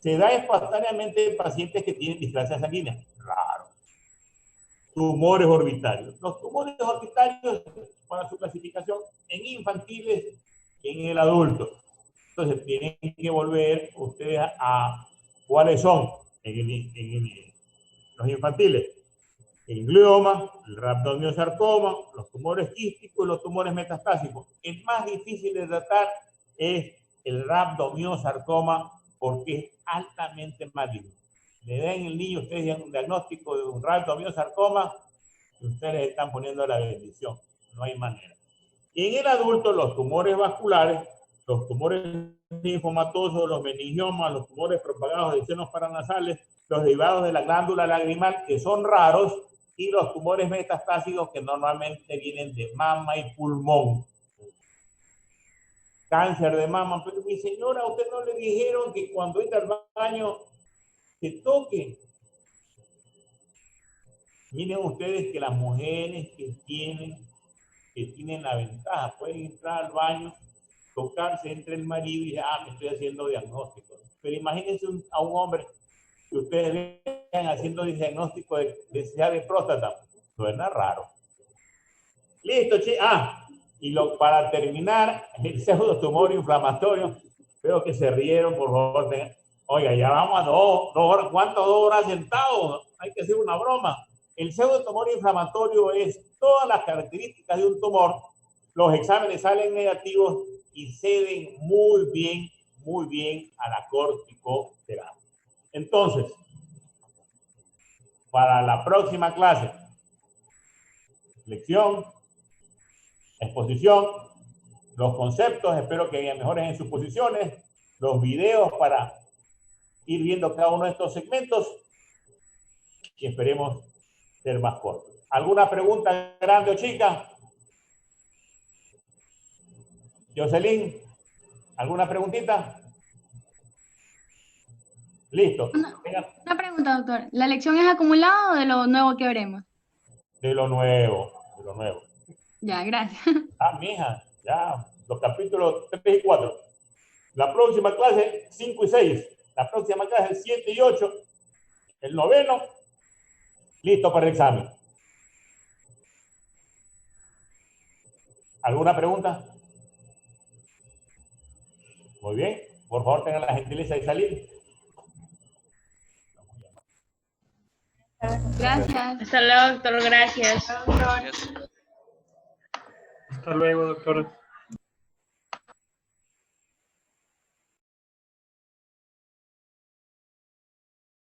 Se da espontáneamente en pacientes que tienen displasia sanguínea. Raro. Tumores orbitarios. Los tumores orbitarios, para su clasificación, en infantiles y en el adulto. Entonces, tienen que volver ustedes a cuáles son en los infantiles. El glioma, el rhabdomyosarcoma, los tumores quísticos y los tumores metastásicos. El más difícil de tratar es el rhabdomyosarcoma porque es altamente maligno. Le den al niño ustedes un diagnóstico de un rhabdomyosarcoma y ustedes están poniendo la bendición. No hay manera. Y en el adulto, los tumores vasculares, los tumores linfomatosos, los meningiomas, los tumores propagados de senos paranasales, los derivados de la glándula lagrimal, que son raros, y los tumores metastásicos que normalmente vienen de mama y pulmón. Cáncer de mama. Pero mi señora, ¿a usted no le dijeron que cuando entra al baño se toque? Miren ustedes que las mujeres que tienen la ventaja, pueden entrar al baño, tocarse entre el marido y decir, me estoy haciendo diagnóstico. Pero imagínense a un hombre que ustedes vean haciendo diagnóstico de necesidad de próstata. Suena raro. Listo, y para terminar, el pseudotumor inflamatorio. Veo que se rieron, por favor. Oiga, ya vamos a 2 horas. ¿Cuántas 2 horas sentados? Hay que hacer una broma. El pseudotumor inflamatorio es todas las características de un tumor. Los exámenes salen negativos y ceden muy bien a la corticoterapia. Entonces, para la próxima clase, lección, exposición, los conceptos, espero que mejoren en sus posiciones, los videos para ir viendo cada uno de estos segmentos y esperemos ser más cortos. ¿Alguna pregunta grande o chica? Jocelyn, ¿alguna preguntita? Listo. Una pregunta, doctor. ¿La lección es acumulada o de lo nuevo que veremos? De lo nuevo, Ya, gracias. Mija, ya, los capítulos 3 y 4. La próxima clase, 5 y 6. La próxima clase, 7 y 8. El noveno, listo para el examen. ¿Alguna pregunta? Muy bien. Por favor, tengan la gentileza de salir. Gracias. Hasta luego, doctor. Gracias. Hasta luego, doctor.